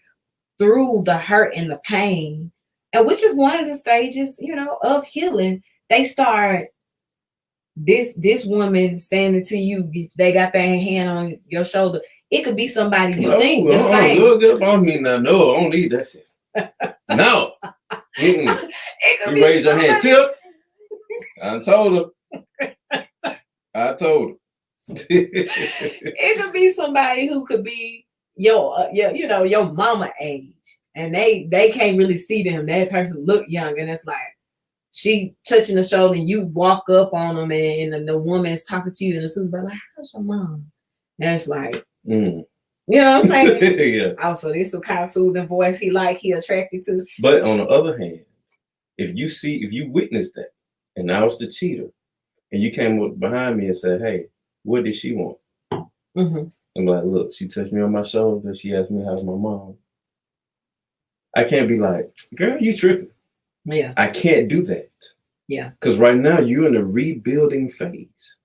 through the hurt and the pain, and which is one of the stages, of healing, they start, this woman standing to you, they got their hand on your shoulder. It could be somebody you think the same. Look up on me now. No, I don't need that shit. No. You raise your hand, Tip. I told her. It could be somebody who could be your mama age, and they can't really see them. That person look young, and it's like she touching the shoulder, and you walk up on them, and the woman is talking to you in the suit, but like, how's your mom? And it's like, you know what I'm saying? Yeah. Also, this is the kind of soothing voice he attracted to. But on the other hand, if you witness that, and I was the cheater, and you came up behind me and said, hey, what did she want? Mm-hmm. I'm like, look, she touched me on my shoulder. She asked me how's my mom. I can't be like, girl, you tripping. Yeah. I can't do that. Yeah. Because right now you're in a rebuilding phase.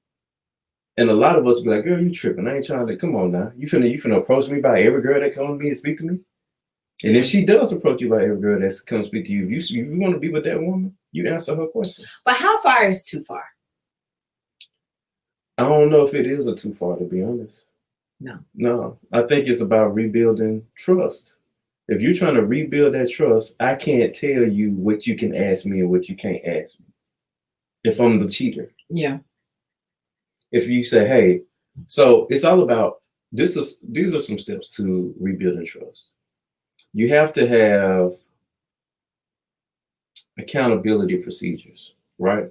And a lot of us be like, girl, you tripping. I ain't trying to, come on now. You finna approach me by every girl that comes to me and speak to me? And if she does approach you by every girl that comes speak to you, if you want to be with that woman, you answer her question. But how far is too far? I don't know if it is or too far, to be honest. No. I think it's about rebuilding trust. If you're trying to rebuild that trust, I can't tell you what you can ask me and what you can't ask me. If I'm the cheater. Yeah. If you say, hey, so it's all about these are some steps to rebuilding trust. You have to have accountability procedures, right?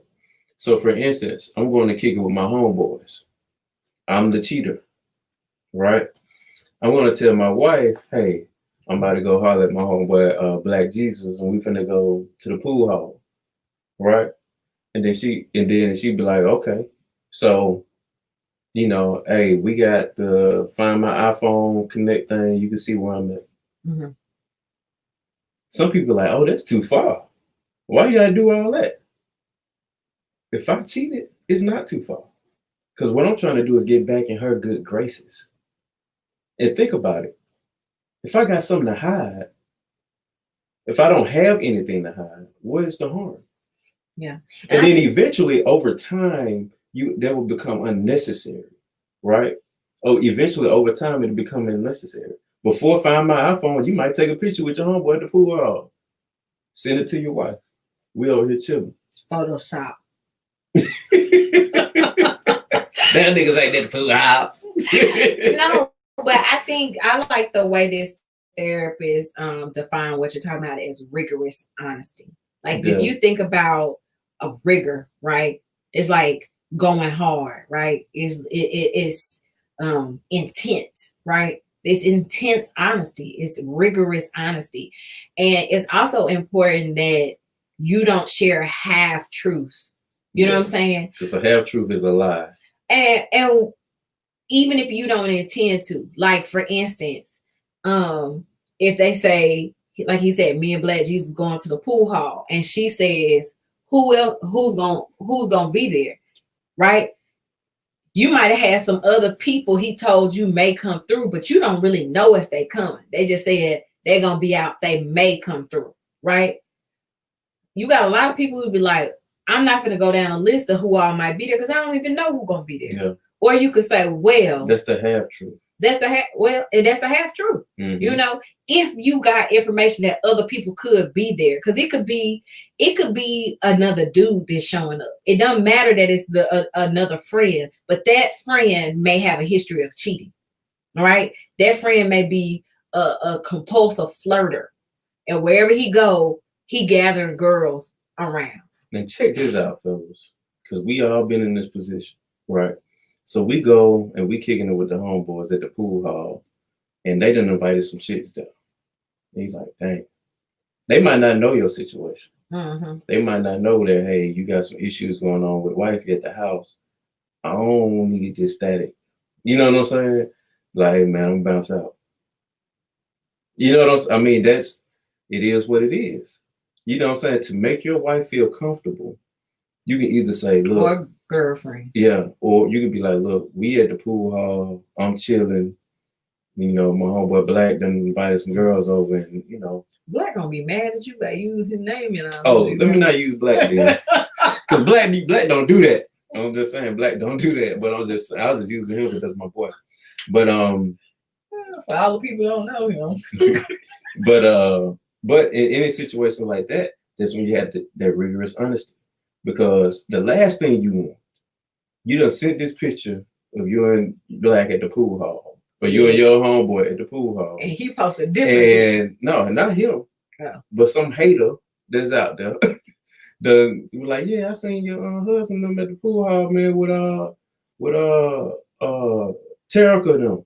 So for instance, I'm going to kick it with my homeboys. I'm the cheater, right? I'm going to tell my wife, hey, I'm about to go holler at my homeboy, Black Jesus, and we finna go to the pool hall, right? And then she'd be like, okay. So, hey, we got the Find My iPhone Connect thing. You can see where I'm at. Mm-hmm. Some people are like, oh, that's too far. Why you gotta do all that? If I cheated, it's not too far. Because what I'm trying to do is get back in her good graces. And think about it. If I got something to hide, if I don't have anything to hide, what is the harm? Yeah. And then eventually, over time, that will become unnecessary, right? Oh, eventually, over time, it'll become unnecessary. Before Find My iPhone, you might take a picture with your homeboy at the pool hall. Send it to your wife. We over here chilling. It's Photoshop. Damn niggas ain't at the pool hall. No, but I think I like the way this therapist define what you're talking about as rigorous honesty. Like if you think about a rigor, right? It's like going hard, right? It's intense, right? It's intense honesty. It's rigorous honesty. And it's also important that you don't share half truths. You know what I'm saying? Because a half truth is a lie. And even if you don't intend to, like for instance, if they say, like he said, me and Black Jesus going to the pool hall, and she says, who else, who's gonna be there, right? You might have had some other people he told you may come through, but you don't really know if they coming. They just said they're gonna be out, they may come through, right? You got a lot of people who be like, I'm not gonna go down a list of who all might be there because I don't even know who's gonna be there. Yeah. Or you could say, well, That's the half truth. that's the half truth. Mhm. You know, if you got information that other people could be there, because it could be another dude that's showing up. It doesn't matter that it's another friend, but that friend may have a history of cheating. All right, that friend may be a compulsive flirter, and wherever he go, he gathering girls around. And check this out, fellas, because we all been in this position, right? So we go and we kicking it with the homeboys at the pool hall, and they done invited some chicks down. And he's like, dang. They might not know your situation. Mm-hmm. They might not know that, hey, you got some issues going on with wifey at the house. I don't need this static. You know what I'm saying? Like, hey, man, I'm bounce out. You know what I'm saying? I mean, it is what it is. You know what I'm saying? To make your wife feel comfortable, you can either say, look, Or girlfriend. yeah, or you can be like, look, we at the pool hall, I'm chilling. You know, my homeboy Black done invited some girls over, and you know, Black gonna be mad at you by using his name, you know. oh, let me not use Black then, because Black don't do that. I'm just saying, Black don't do that. But I was just using him because that's my boy. But for all the people don't know him. but in any situation like that, that's when you have that rigorous honesty, because the last thing you want, you done sent this picture of you and Black at the pool hall, or you and your homeboy at the pool hall, and he posted different. And no, not him, but some hater that's out there. You were like, yeah, I seen your husband them at the pool hall, man, with Terica them.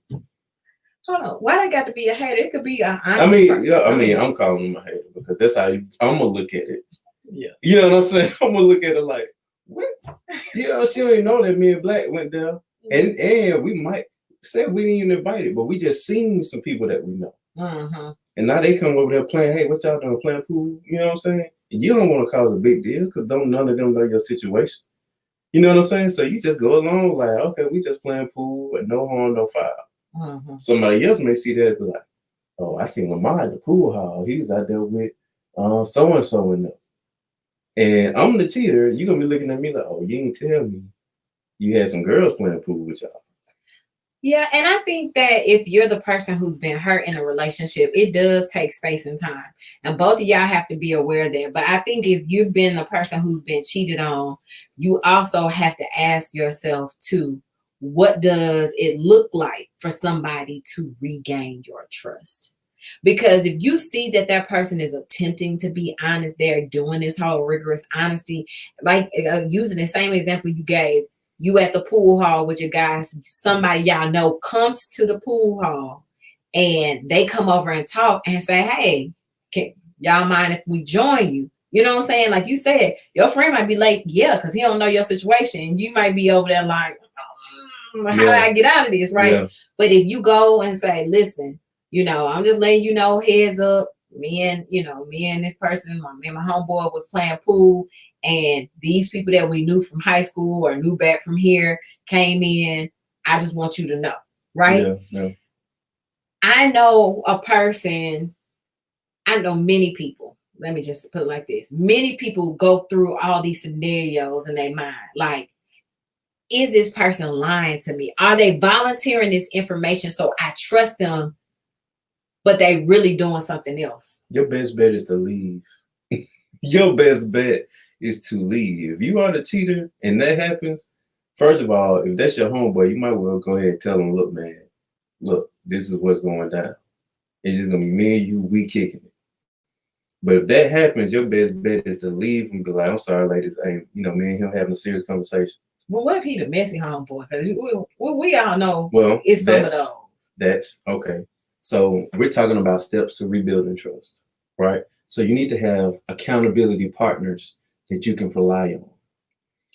Hold on, why they got to be a hater? It could be a honest I mean, person. yeah, I mean, I'm calling him a hater because that's how I'm gonna look at it. Yeah, you know what I'm saying? I'm gonna look at it like, what? You know, she don't even know that me and Black went there, and we might say we didn't even invite it, but we just seen some people that we know, and now they come over there playing. Hey, what y'all doing? Playing pool? You know what I'm saying? And you don't want to cause a big deal because none of them know your situation. You know what I'm saying? So you just go along like, okay, we just playing pool and no harm, no foul. Somebody else may see that and be like, oh, I seen Lamar at the pool hall. He was out there with so and so in there. And I'm the cheater. You're gonna be looking at me like, oh, you didn't tell me you had some girls playing pool with y'all. Yeah, and I think that if you're the person who's been hurt in a relationship, it does take space and time. And both of y'all have to be aware of that. But I think if you've been the person who's been cheated on, you also have to ask yourself too, what does it look like for somebody to regain your trust? Because if you see that that person is attempting to be honest, they're doing this whole rigorous honesty, like using the same example you gave, you at the pool hall with your guys, somebody y'all know comes to the pool hall and they come over and talk and say, hey, can y'all mind if we join you? You know what I'm saying? Like you said, your friend might be late, yeah, because he don't know your situation. You might be over there like, how do I get out of this, right? Yeah. But if you go and say, listen, you know, I'm just letting you know, heads up, me and this person, me and my homeboy was playing pool, and these people that we knew from high school or knew back from here came in. I just want you to know, right? Yeah. I know a person, I know many people. Let me just put it like this. Many people go through all these scenarios in their mind. Like, is this person lying to me? Are they volunteering this information so I trust them, but they really doing something else? Your best bet is to leave. Your best bet is to leave. If you are the cheater and that happens, first of all, if that's your homeboy, you might well go ahead and tell him, look, man, look, this is what's going down. It's just gonna be me and you, we kicking it. But if that happens, your best bet is to leave and be like, I'm sorry, ladies, hey, me and him having a serious conversation. Well, what if he the messy homeboy? Because we all know it's some of those. That's okay. So we're talking about steps to rebuilding trust, right? So you need to have accountability partners that you can rely on.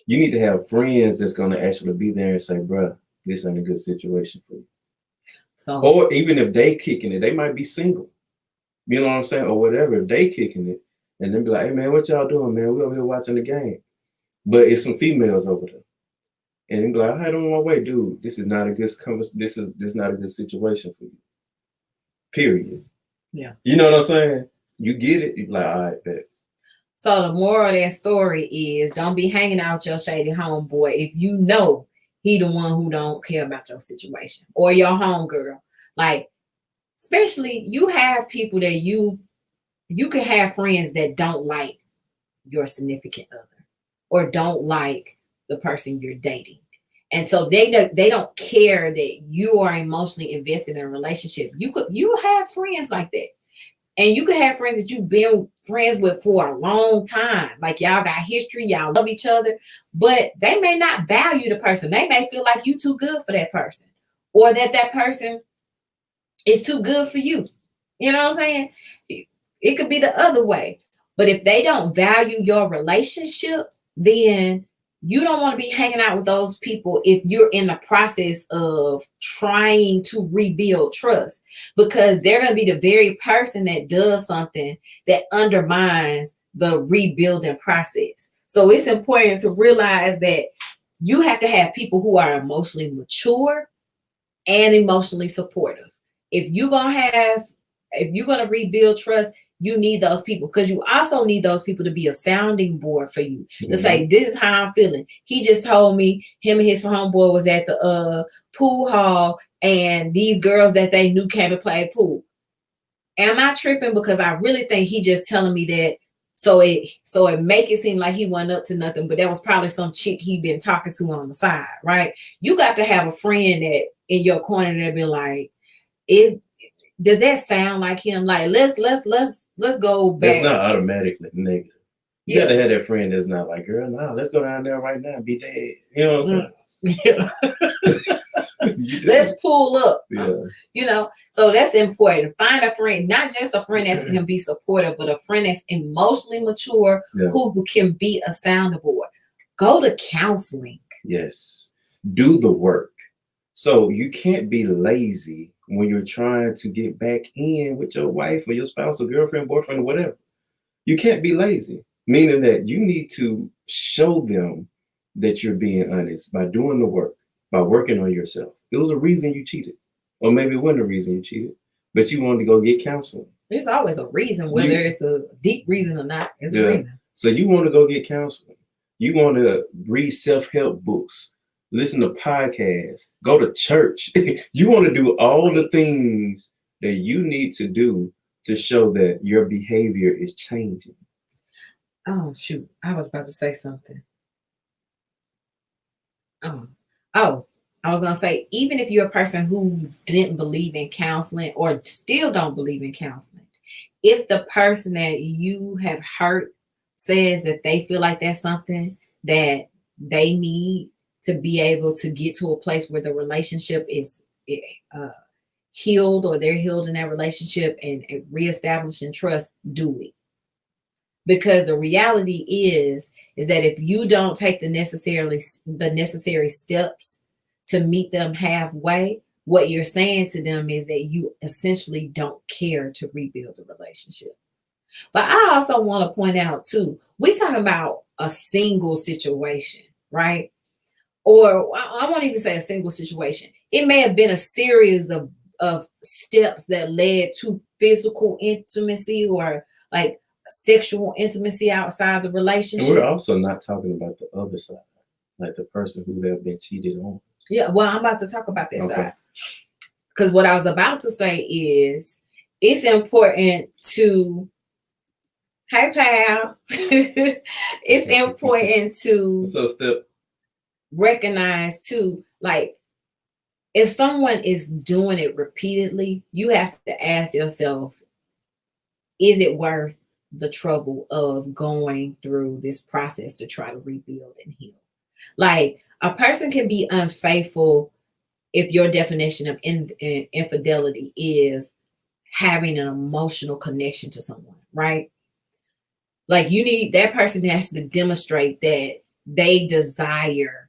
You need to have friends that's going to actually be there and say, bruh, this ain't a good situation for you. So, or even if they kicking it, they might be single. You know what I'm saying? Or whatever. If they kicking it, And then be like, hey man, what y'all doing, man? We over here watching the game. But it's some females over there. And then be like, I don't want my way, dude. This is not a good this is not a good situation for you. Period. Yeah. You know what I'm saying? You get it, you be like, all right, bet. So the moral of that story is don't be hanging out with your shady homeboy if you know he the one who don't care about your situation or your homegirl. Like, especially you have people that you can have friends that don't like your significant other or don't like the person you're dating. And so they don't care that you are emotionally invested in a relationship. You have friends like that. And you can have friends that you've been friends with for a long time. Like y'all got history, y'all love each other, but they may not value the person. They may feel like you too good for that person or that person is too good for you. You know what I'm saying? It could be the other way. But if they don't value your relationship, then you don't want to be hanging out with those people if you're in the process of trying to rebuild trust, because they're going to be the very person that does something that undermines the rebuilding process. So it's important to realize that you have to have people who are emotionally mature and emotionally supportive. If you're going to rebuild trust, you need those people, because you also need those people to be a sounding board for you to say, this is how I'm feeling. He just told me him and his homeboy was at the pool hall and these girls that they knew came and played pool. Am I tripping? Because I really think he just telling me that so it make it seem like he wasn't up to nothing, but that was probably some chick he been talking to on the side, right? You got to have a friend that in your corner that be like, does that sound like him? Like, let's go back. That's not automatically negative. You got to have that friend that's not like, girl, nah, let's go down there right now and be dead. You know what I'm saying? Yeah. Let's pull up. Yeah. You know, so that's important. Find a friend, not just a friend that can be supportive, but a friend that's emotionally mature, who can be a sounding board. Go to counseling. Yes. Do the work. So you can't be lazy when you're trying to get back in with your wife or your spouse or girlfriend, boyfriend, or whatever. You can't be lazy, meaning that you need to show them that you're being honest by doing the work, by working on yourself. It was a reason you cheated, or maybe it wasn't a reason you cheated, but you wanted to go get counseling. There's always a reason, whether it's a deep reason or not. It's a reason. So you want to go get counseling. You want to read self-help books. Listen to podcasts, go to church. You want to do all the things that you need to do to show that your behavior is changing. Oh, shoot. I was about to say something. I was going to say, even if you're a person who didn't believe in counseling or still don't believe in counseling, if the person that you have hurt says that they feel like that's something that they need to be able to get to a place where the relationship is healed, or they're healed in that relationship and reestablishing trust, do it. Because the reality is that if you don't take the necessary steps to meet them halfway, what you're saying to them is that you essentially don't care to rebuild the relationship. But I also want to point out too, we talking about a single situation, right? Or I won't even say a single situation. It may have been a series of steps that led to physical intimacy or like sexual intimacy outside the relationship. And we're also not talking about the other side, like the person who have been cheated on. Yeah, well, I'm about to talk about that side. Because what I was about to say is it's important to, hey pal, it's important to What's up, Step? Recognize too, like if someone is doing it repeatedly, you have to ask yourself, is it worth the trouble of going through this process to try to rebuild and heal? Like a person can be unfaithful if your definition of infidelity is having an emotional connection to someone, right? Like that person has to demonstrate that they desire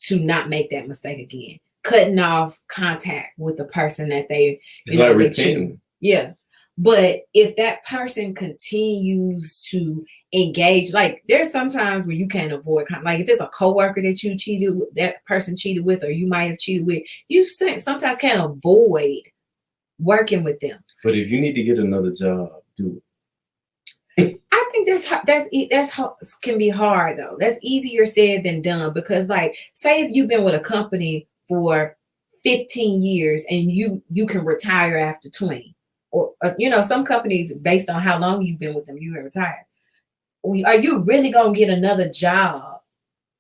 to not make that mistake again. Cutting off contact with the person that they, it's like repenting. Yeah. But if that person continues to engage, like there's sometimes where you can't avoid, like if it's a coworker that you cheated with, that person cheated with, or you might have cheated with, you sometimes can't avoid working with them. But if you need to get another job, do it. I think that's can be hard though. That's easier said than done, because like say if you've been with a company for 15 years and you can retire after 20, or some companies based on how long you've been with them, you can retire. Are you really gonna get another job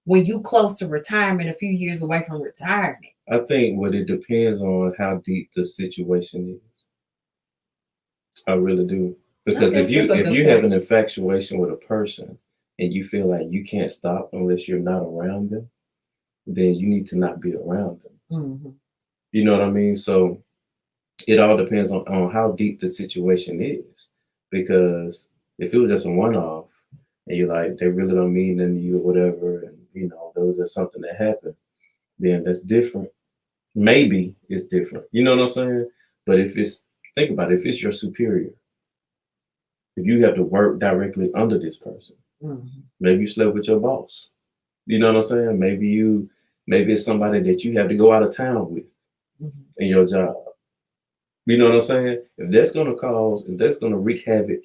when you close to retirement, a few years away from retirement? I think what it depends on how deep the situation is. I really do. Because if you have an infatuation with a person and you feel like you can't stop unless you're not around them, then you need to not be around them. Mm-hmm. You know what I mean? So it all depends on how deep the situation is. Because if it was just a one-off and you're like, they really don't mean nothing to you or whatever, and there was just something that happened, then that's different. Maybe it's different. You know what I'm saying? But think about it, if it's your superior, if you have to work directly under this person, maybe you slept with your boss. You know what I'm saying? Maybe it's somebody that you have to go out of town with in your job. You know what I'm saying? If that's going to wreak havoc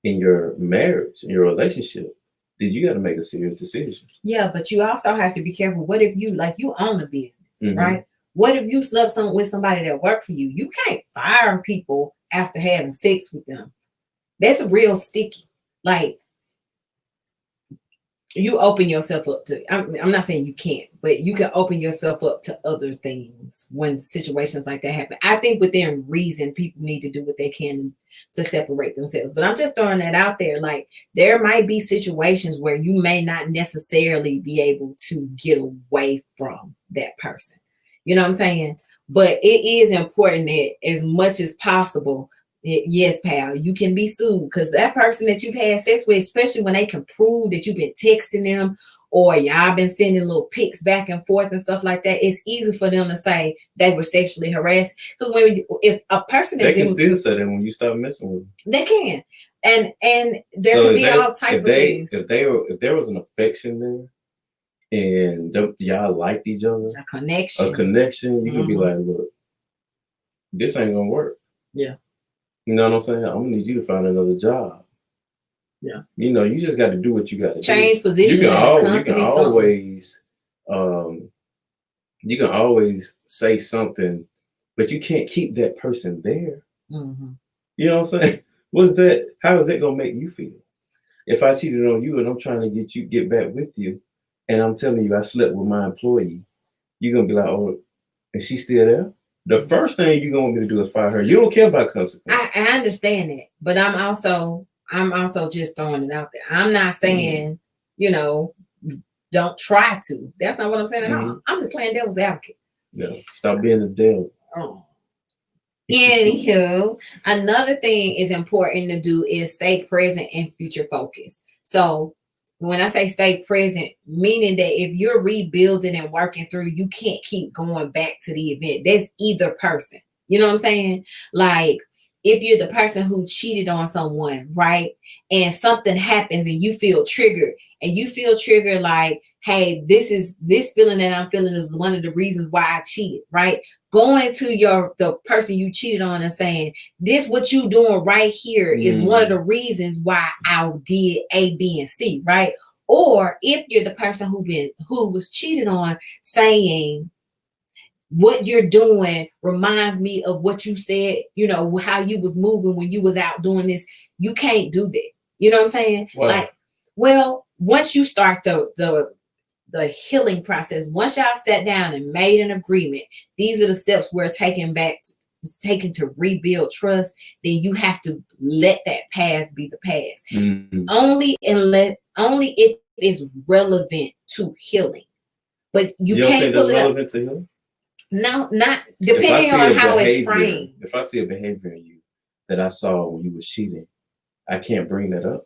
in your marriage, in your relationship, then you got to make a serious decision. Yeah, but you also have to be careful. What if you own a business, right? What if you slept with somebody that worked for you? You can't fire people after having sex with them. That's real sticky. Like, you open yourself up to, I'm not saying you can't, but you can open yourself up to other things when situations like that happen. I think within reason, people need to do what they can to separate themselves. But I'm just throwing that out there. Like, there might be situations where you may not necessarily be able to get away from that person. You know what I'm saying? But it is important that as much as possible, yes, pal, you can be sued, because that person that you've had sex with, especially when they can prove that you've been texting them or y'all been sending little pics back and forth and stuff like that, it's easy for them to say they were sexually harassed. Because if a person they can still say that when you stop messing with them, they can, and there can be all type of things. If there was an affection there and y'all liked each other, a connection, you can be like, look, this ain't gonna work. Yeah. You know what I'm saying? I'm gonna need you to find another job. Yeah. You just got to do what you got to change positions. You can always say something, but you can't keep that person there. You know what I'm saying? How is that gonna make you feel? If I cheated on you and I'm trying to get back with you, and I'm telling you I slept with my employee, you're gonna be like, oh, is she still there? The first thing you're gonna want me to do is fire her. You don't care about consequences. I understand that, but I'm also just throwing it out there. I'm not saying, don't try to. That's not what I'm saying at all. I'm just playing devil's advocate. Yeah, stop being the devil. Oh. Anywho, another thing is important to do is stay present and future focused. So when I say stay present, meaning that if you're rebuilding and working through, you can't keep going back to the event. That's either person. You know what I'm saying? Like, if you're the person who cheated on someone, right? And something happens and you feel triggered, like, hey, this feeling that I'm feeling is one of the reasons why I cheated, right? Going to the person you cheated on and saying, this what you doing right here is one of the reasons why I did A, B, and C, right? Or if you're the person who was cheated on, saying, what you're doing reminds me of what you said, how you was moving when you was out doing this. You can't do that. You know what I'm saying? Wow. Like, well, once you start the healing process, once y'all sat down and made an agreement, these are the steps we're taking to rebuild trust, then you have to let that past be the past. Only if it's relevant to healing. But you can't pull it up. Relevant to healing? No, not depending on how it's framed. If I see a behavior in you that I saw when you were cheating, I can't bring that up.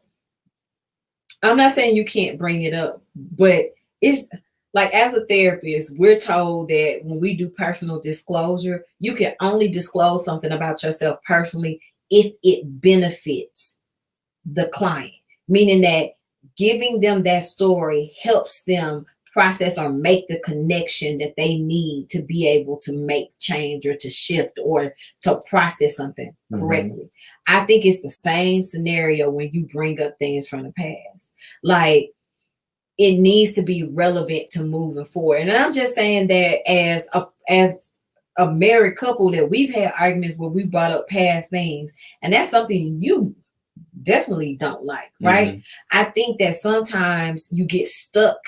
I'm not saying you can't bring it up, but it's like, as a therapist, we're told that when we do personal disclosure, you can only disclose something about yourself personally if it benefits the client, meaning that giving them that story helps them process or make the connection that they need to be able to make change or to shift or to process something correctly. I think it's the same scenario when you bring up things from the past. Like, it needs to be relevant to moving forward. And I'm just saying that as a married couple, that we've had arguments where we brought up past things, and that's something you definitely don't like, right? I think that sometimes you get stuck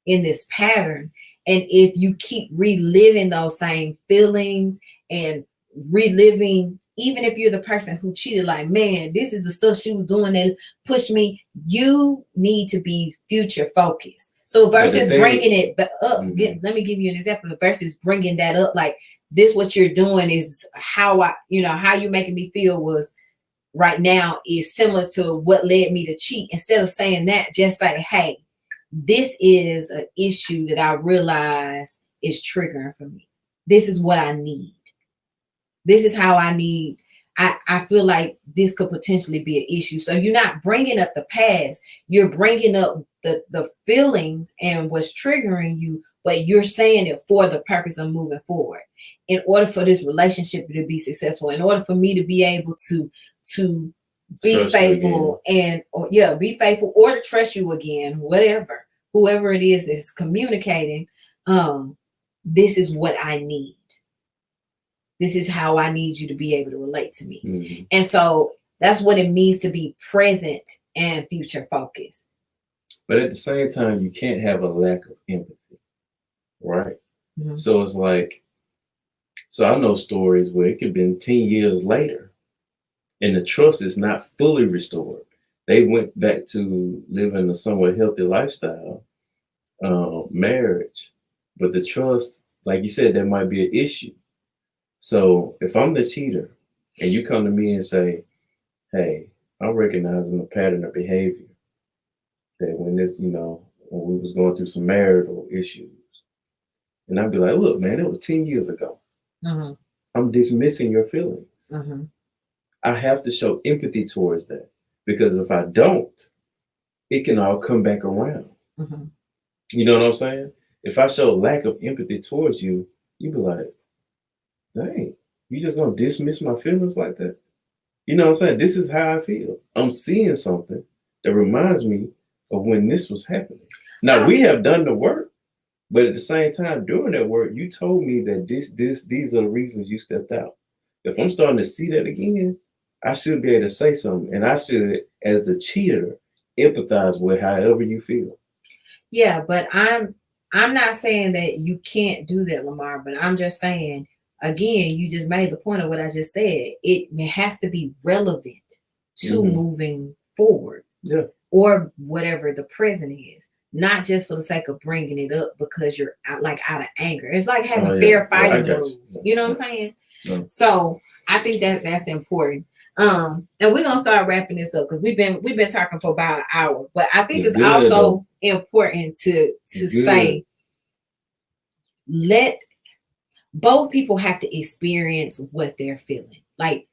in this pattern, and if you keep reliving those same feelings and reliving, even if you're the person who cheated, like, man, this is the stuff she was doing and pushed me, you need to be future focused. So versus bringing it up, let me give you an example. Versus bringing that up, like, this what you're doing is how how you making me feel was right now is similar to what led me to cheat. Instead of saying that, just say, hey, this is an issue that I realize is triggering for me. This is what I need. This is how I need. I feel like this could potentially be an issue. So you're not bringing up the past. You're bringing up the feelings and what's triggering you, but you're saying it for the purpose of moving forward. In order for this relationship to be successful, in order for me to be able to be trust faithful be faithful, or to trust you again, whoever it is that's communicating, this is what I need. This is how I need you to be able to relate to me. And so that's what it means to be present and future focused. But at the same time, you can't have a lack of empathy, right? So it's like, so I know stories where it could have been 10 years later and the trust is not fully restored. They went back to living a somewhat healthy lifestyle, marriage, but the trust, like you said, that might be an issue. So if I'm the cheater and you come to me and say, hey, I'm recognizing a pattern of behavior that when this, when we was going through some marital issues, and I'd be like, look, man, it was 10 years ago. I'm dismissing your feelings. I have to show empathy towards that, because if I don't, it can all come back around. You know what I'm saying? If I show lack of empathy towards you, you'd be like, dang, you just gonna dismiss my feelings like that? You know what I'm saying? This is how I feel. I'm seeing something that reminds me of when this was happening. Now, we have done the work, but at the same time, during that work, you told me that these are the reasons you stepped out. If I'm starting to see that again, I should be able to say something, and I should, as the cheater, empathize with however you feel. Yeah, but I'm not saying that you can't do that, Lamar, but I'm just saying, again, you just made the point of what I just said. It has to be relevant to moving forward, or whatever the present is, not just for the sake of bringing it up because you're out of anger. It's like having fair fighting rules. You know what I'm saying? So I think that's important. And we're gonna start wrapping this up because we've been talking for about an hour. But I think it's also important to say, both people have to experience what they're feeling. Like,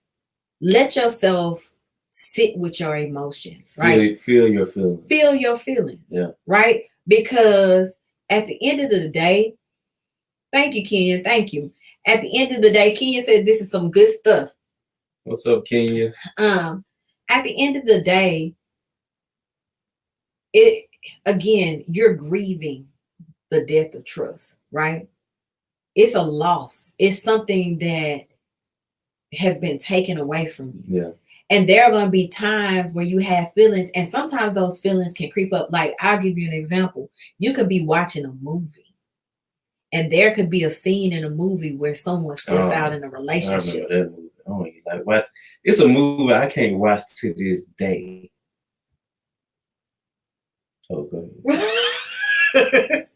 let yourself sit with your emotions, right? Feel your feelings. Feel your feelings, right? Because at the end of the day, thank you, Kenya. Thank you. At the end of the day, Kenya said this is some good stuff. What's up, Kenya? At the end of the day, you're grieving the death of trust, right? It's a loss. It's something that has been taken away from you. Yeah. And there are going to be times where you have feelings, and sometimes those feelings can creep up. Like, I'll give you an example. You could be watching a movie, and there could be a scene in a movie where someone steps out in a relationship. I remember that movie. Oh, like watch. It's a movie I can't watch to this day. Oh, go ahead.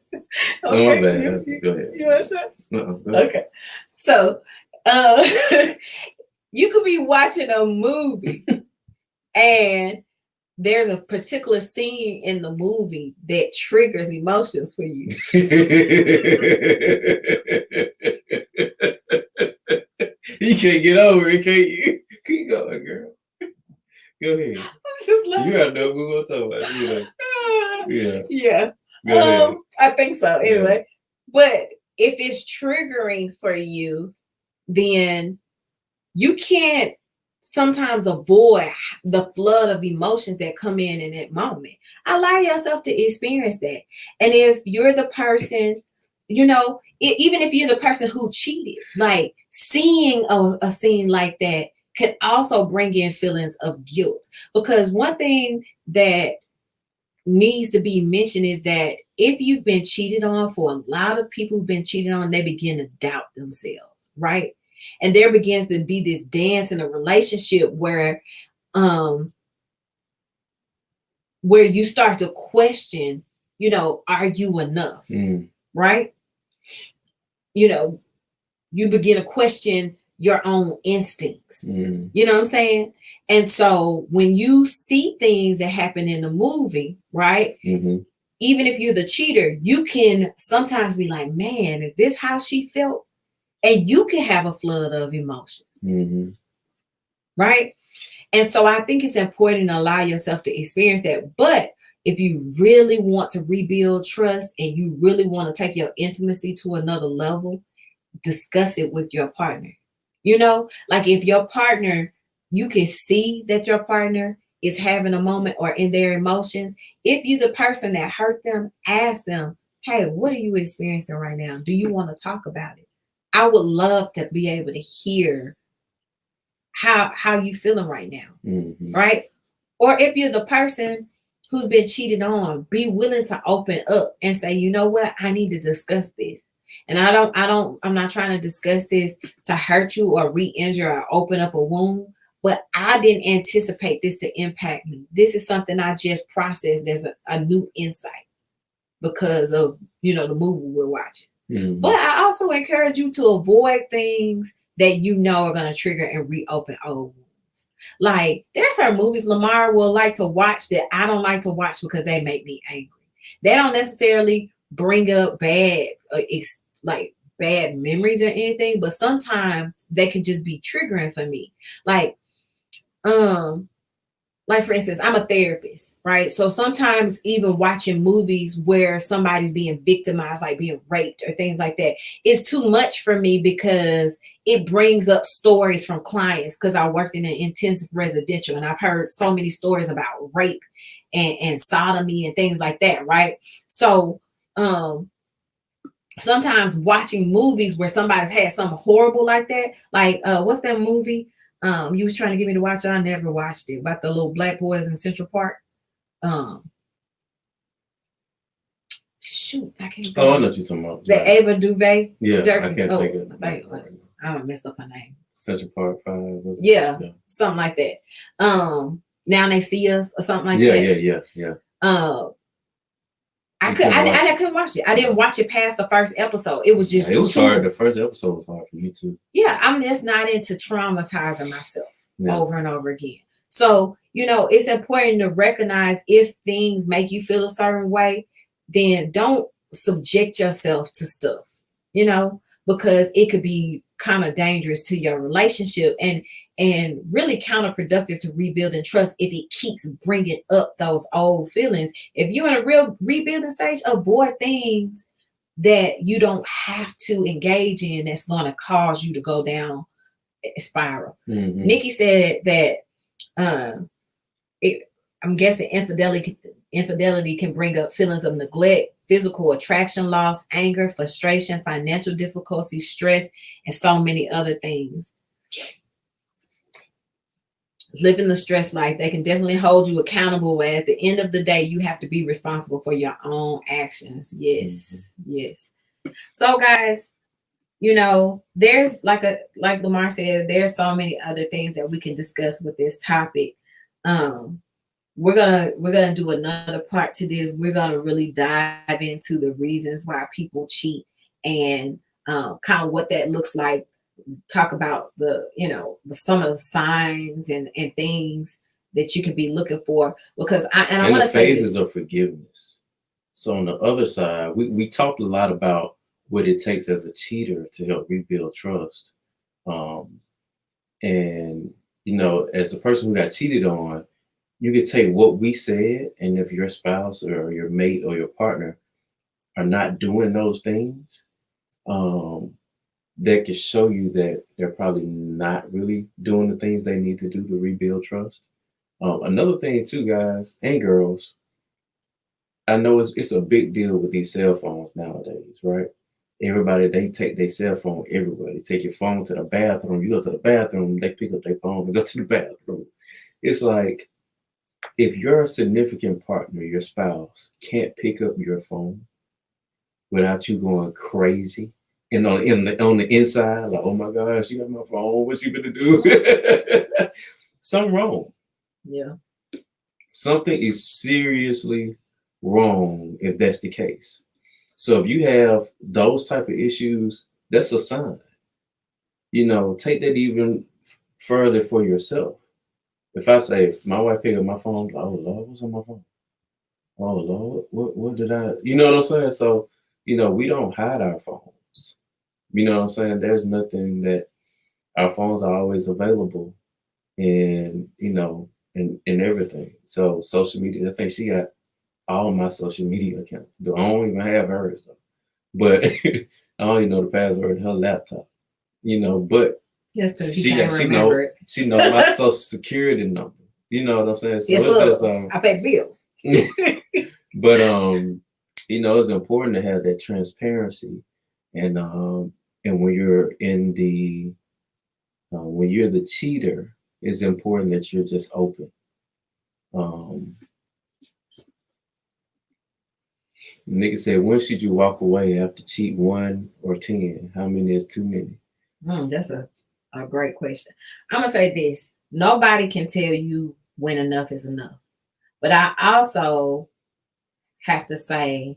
Okay. My bad. Go ahead. You want to say? No. Okay. So, you could be watching a movie and there's a particular scene in the movie that triggers emotions for you. You can't get over it, can't you? you going, girl? Go ahead. I'm just You gotta know who we're talking about. You know. Yeah. Yeah. Go ahead. I think so. Yeah. Anyway, but if it's triggering for you, then you can't sometimes avoid the flood of emotions that come in that moment. Allow yourself to experience that. And if you're the person, you know, even if you're the person who cheated, like seeing a scene like that can also bring in feelings of guilt. Because one thing that needs to be mentioned is that if you've been cheated on, for a lot of people who've been cheated on, they begin to doubt themselves, right? And there begins to be this dance in a relationship where you start to question, you know, are you enough? Right? You know, you begin to question your own instincts. You know what I'm saying? And so when you see things that happen in the movie, right? Even if you're the cheater, you can sometimes be like, man, is this how she felt? And you can have a flood of emotions. Right? And so I think it's important to allow yourself to experience that. But if you really want to rebuild trust and you really want to take your intimacy to another level, discuss it with your partner. You know, like if your partner, you can see that your partner is having a moment or in their emotions. If you're the person that hurt them, ask them, hey, what are you experiencing right now? Do you want to talk about it? I would love to be able to hear how you feeling right now, right? Or if you're the person who's been cheated on, be willing to open up and say, you know what, I need to discuss this. And I'm not trying to discuss this to hurt you or re-injure or open up a wound, but I didn't anticipate this to impact me. This is something I just processed as a new insight because of, you know, the movie we're watching. But I also encourage you to avoid things that you know are going to trigger and reopen old wounds. Like there's certain movies Lamar will like to watch that I don't like to watch because they make me angry. They don't necessarily bring up bad memories or anything, but sometimes they can just be triggering for me. Like for instance, I'm a therapist, right? So sometimes even watching movies where somebody's being victimized, like being raped or things like that, is too much for me because it brings up stories from clients because I worked in an intensive residential and I've heard so many stories about rape and sodomy and things like that, right? So sometimes watching movies where somebody's had something horrible like that, like what's that movie? You was trying to get me to watch it. I never watched it. About the little black boys in Central Park. Shoot, I can't. Oh, I know what you're talking about. The Ava DuVernay. Yeah, I can't think of it. I don't messed up her name. Central Park 5. Yeah, something like that. Now They See Us or something like that. Yeah. I couldn't watch it. I didn't watch it past the first episode. It was just it was hard. The first episode was hard for me too. Yeah, I'm just not into traumatizing myself over and over again. So, you know, it's important to recognize if things make you feel a certain way, then don't subject yourself to stuff, you know, because it could be kind of dangerous to your relationship and really counterproductive to rebuilding trust if it keeps bringing up those old feelings. If you're in a real rebuilding stage, avoid things that you don't have to engage in that's going to cause you to go down a spiral. Nikki said that I'm guessing infidelity can bring up feelings of neglect, physical attraction loss, anger, frustration, financial difficulty, stress, and so many other things. Living the stress life, they can definitely hold you accountable. At the end of the day, you have to be responsible for your own actions. Yes. So guys, you know, there's like Lamar said, there's so many other things that we can discuss with this topic. We're gonna do another part to this. We're gonna really dive into the reasons why people cheat and kind of what that looks like. Talk about some of the signs and things that you can be looking for, because I want to say phases of forgiveness. So on the other side, we talked a lot about what it takes as a cheater to help rebuild trust. And as the person who got cheated on, you could take what we said, and if your spouse or your mate or your partner are not doing those things, um, that could show you that they're probably not really doing the things they need to do to rebuild trust. Another thing, too, guys and girls, I know it's a big deal with these cell phones nowadays, right? Everybody, they take their cell phone everywhere. They take your phone to the bathroom. You go to the bathroom, they pick up their phone and go to the bathroom. It's like, if your significant partner, your spouse, can't pick up your phone without you going crazy, and on the inside, like, oh my gosh, she got my phone. What's she gonna do? Something wrong. Yeah. Something is seriously wrong if that's the case. So if you have those type of issues, that's a sign. Take that even further for yourself. If I say, if my wife pick up my phone, oh Lord, what's on my phone? Oh Lord, what did I? You know what I'm saying? So, we don't hide our phones. You know what I'm saying? There's nothing that our phones are always available, and and everything. So social media, I think she got all my social media accounts. I don't even have hers though. But I don't even know the password to her laptop. But Just because she can't she remember know it. she know my social security number. You know what I'm saying? So Yes, it's look, just I pay bills. but it's important to have that transparency, and when you're the cheater, it's important that you're just open. Um, Nigga said, when should you walk away after cheat 1 or 10? How many is too many? That's a great question. I'm gonna say this: nobody can tell you when enough is enough, but I also have to say,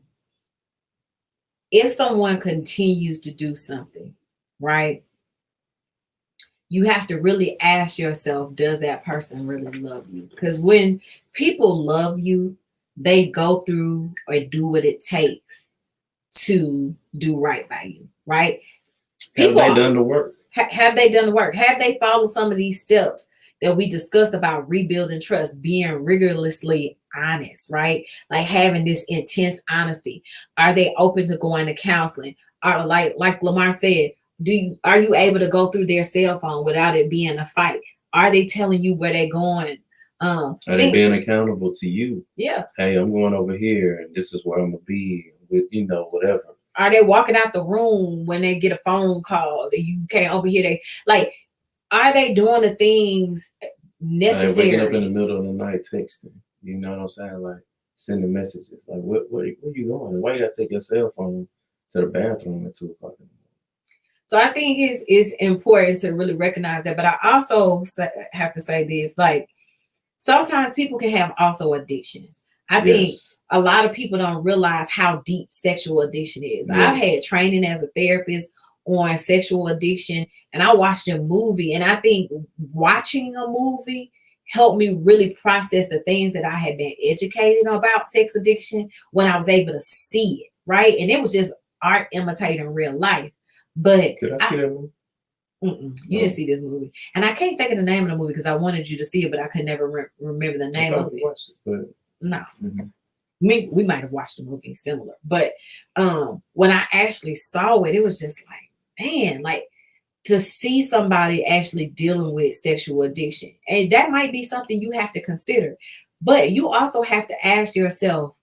if someone continues to do something, right, you have to really ask yourself, does that person really love you? Because when people love you, they go through or do what it takes to do right by you, right? Have they done the work? Have they done the work? Have they followed some of these steps that we discussed about rebuilding trust, being rigorously honest, right? Like having this intense honesty. Are they open to going to counseling? Are like Lamar said, are you able to go through their cell phone without it being a fight? Are they telling you where they're going? Are they being accountable to you? Yeah. Hey, I'm going over here, and this is where I'm gonna be with whatever. Are they walking out the room when they get a phone call that you can't overhear? Are they doing the things necessary? Are they waking up in the middle of the night texting? You know what I'm saying? Like sending messages. Like, where you going? Why you gotta take your cell phone to the bathroom at 2 o'clock in the morning? So I think it's important to really recognize that. But I also have to say this: like, sometimes people can have also addictions. I think a lot of people don't realize how deep sexual addiction is. Yes. I've had training as a therapist on sexual addiction, and I watched a movie, and I think watching a movie helped me really process the things that I had been educated about sex addiction when I was able to see it, right? And it was just art imitating real life. But did I see that movie? You didn't see this movie, and I can't think of the name of the movie because I wanted you to see it, but I could never remember the name of it. No, we might have watched a movie similar, but when I actually saw it, it was just like, man, like to see somebody actually dealing with sexual addiction, and that might be something you have to consider. But you also have to ask yourself,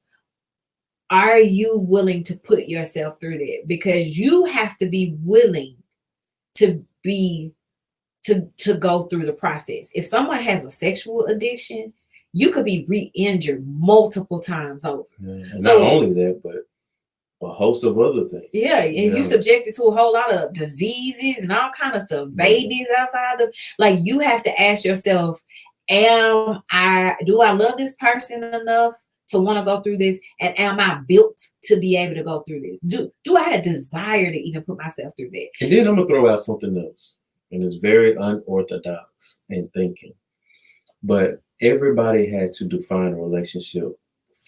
are you willing to put yourself through that? Because you have to be willing to go through the process. If someone has a sexual addiction, you could be re-injured multiple times over. So, not only that, but a host of other things. Yeah, and you subjected to a whole lot of diseases and all kind of stuff. Babies outside of, like, you have to ask yourself, do I love this person enough to want to go through this? And am I built to be able to go through this? Do I have a desire to even put myself through that? And then I'm gonna throw out something else, and it's very unorthodox in thinking, but everybody has to define a relationship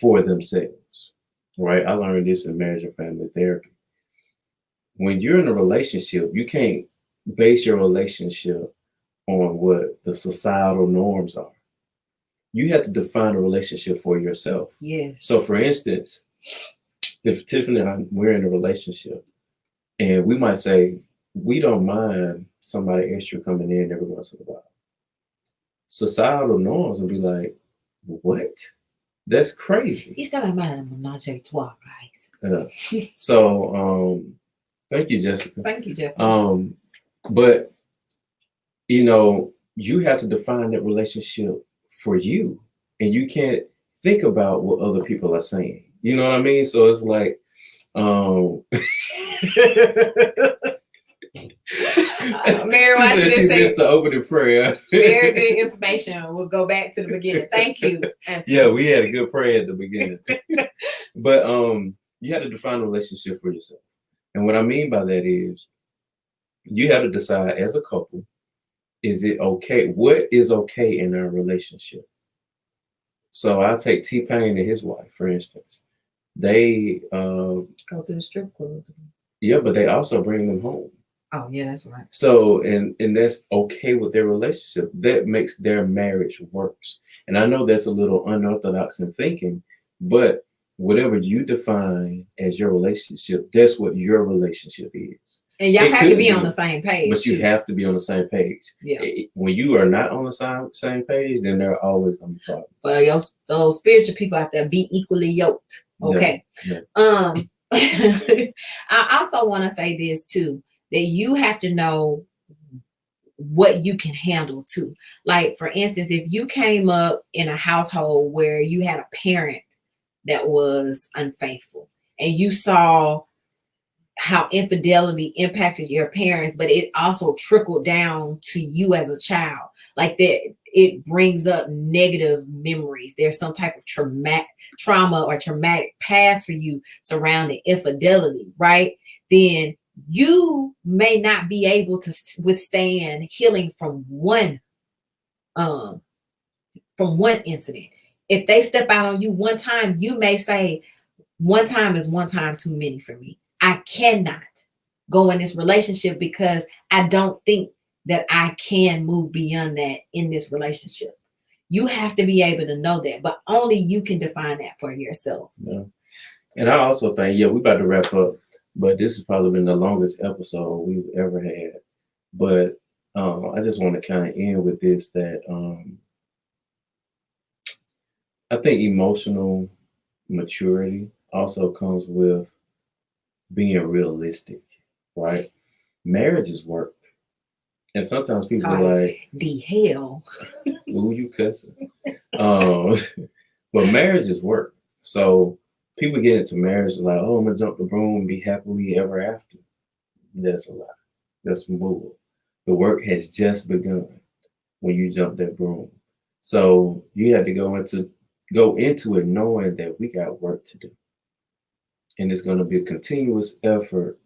for themselves, right? I learned this in marriage and family therapy. When you're in a relationship, you can't base your relationship on what the societal norms are. You have to define a relationship for yourself. Yes. So, for instance, if Tiffany and I, we're in a relationship, and we might say, we don't mind somebody extra coming in every once in a while. Societal norms will be like, what? That's crazy. He's talking about a menage a trois, guys. So, thank you, Jessica. Thank you, Jessica. But, you know, you have to define that relationship for you, and you can't think about what other people are saying. You know what I mean? So it's like, Mary, why she she missed the opening prayer. Very good information. We'll go back to the beginning. Thank you. Yeah, we had a good prayer at the beginning. But you have to define a relationship for yourself. And what I mean by that is you have to decide as a couple, is it okay? What is okay in our relationship? So I take T-Pain and his wife, for instance. They go to the strip club. Yeah, but they also bring them home. Oh, yeah, that's right. So, and that's okay with their relationship. That makes their marriage works. And I know that's a little unorthodox in thinking, but whatever you define as your relationship, that's what your relationship is. And y'all have to be on the same page. But you have to be on the same page. Yeah. When you are not on the same page, then there are always going to be problems. But those spiritual people out there, be equally yoked. Okay. Yeah. I also want to say this too, that you have to know what you can handle too. Like, for instance, if you came up in a household where you had a parent that was unfaithful and you saw how infidelity impacted your parents, but it also trickled down to you as a child, like that, it brings up negative memories. There's some type of trauma or traumatic past for you surrounding infidelity, right? Then you may not be able to withstand healing from one incident. If they step out on you one time, you may say, one time is one time too many for me. I cannot go in this relationship because I don't think that I can move beyond that in this relationship. You have to be able to know that, but only you can define that for yourself. Yeah. And I also think, we're about to wrap up, but this has probably been the longest episode we've ever had. But I just want to kind of end with this, that I think emotional maturity also comes with being realistic, right? Marriage is work. And sometimes people are like, the hell. Ooh, you cussing. But marriage is work. So people get into marriage like, oh, I'm gonna jump the broom and be happily ever after. That's a lie. That's some bull. The work has just begun when you jump that broom. So you have to go into it knowing that we got work to do. And it's going to be a continuous effort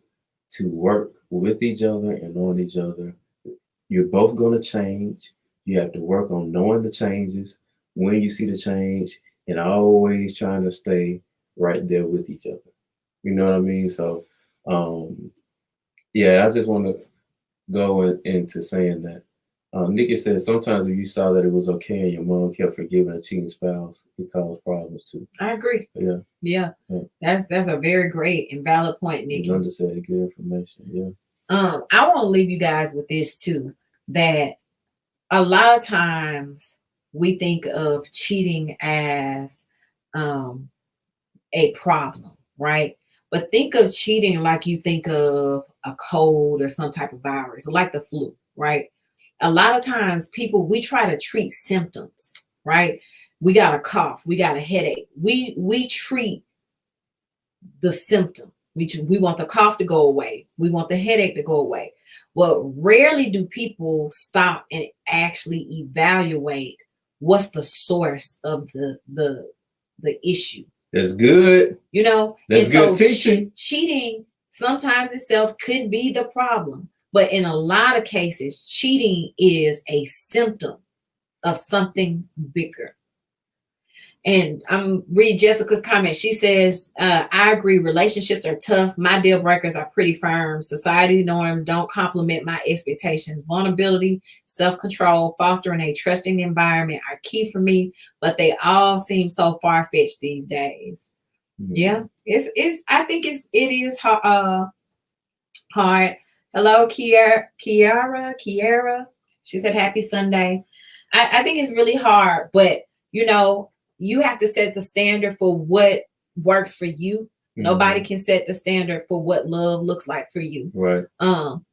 to work with each other and on each other. You're both going to change. You have to work on knowing the changes, when you see the change, and always trying to stay right there with each other. You know what I mean? So, I just want to go into saying that. Nikki said sometimes if you saw that it was okay and your mom kept forgiving a cheating spouse, it caused problems too. I agree. Yeah. That's a very great and valid point, Nikki. Linda said good information. Yeah. I want to leave you guys with this too, that a lot of times we think of cheating as a problem, right? But think of cheating like you think of a cold or some type of virus, like the flu, right? A lot of times we try to treat symptoms, right? We got a cough, we got a headache. We treat the symptom. We want the cough to go away. We want the headache to go away. Well, rarely do people stop and actually evaluate what's the source of the issue. That's good. That's good teaching. Cheating sometimes itself could be the problem. But in a lot of cases, cheating is a symptom of something bigger. And I'm read Jessica's comment. She says, I agree, relationships are tough. My deal breakers are pretty firm. Society norms don't complement my expectations. Vulnerability, self-control, fostering a trusting environment are key for me, but they all seem so far-fetched these days. Yeah, it's I think it is hard. Hello, Kiara. She said happy Sunday. I think it's really hard, but you know, you have to set the standard for what works for you. Nobody can set the standard for what love looks like for you. Right.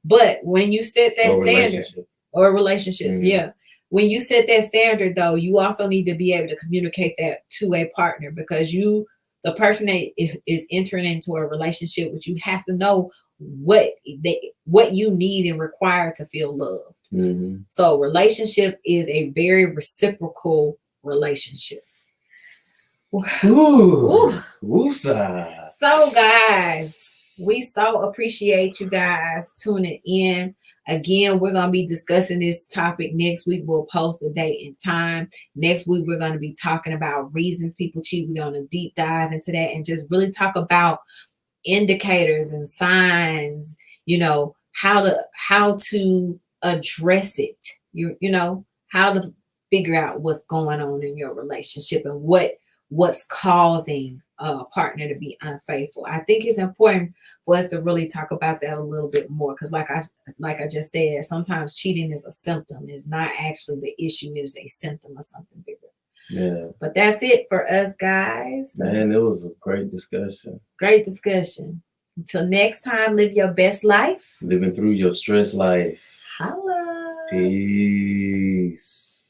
But when you set that standard Relationship. or a relationship, yeah. When you set that standard though, you also need to be able to communicate that to a partner, because the person that is entering into a relationship with you has to know what you need and require to feel loved. So relationship is a very reciprocal relationship. Ooh. So guys, we so appreciate you guys tuning in. Again, we're going to be discussing this topic next week. We'll post the date and time. Next week, we're going to be talking about reasons people cheat. We're going to deep dive into that and just really talk about indicators and signs, you know, how to address it. You know, how to figure out what's going on in your relationship and what's causing a partner to be unfaithful. I think it's important for us to really talk about that a little bit more, because like I just said, sometimes cheating is a symptom. It's not actually the issue. It is a symptom of something bigger. Yeah. But that's it for us, guys. Man, it was a great discussion. Great discussion. Until next time, live your best life. Living through your stress life. Holla. Peace.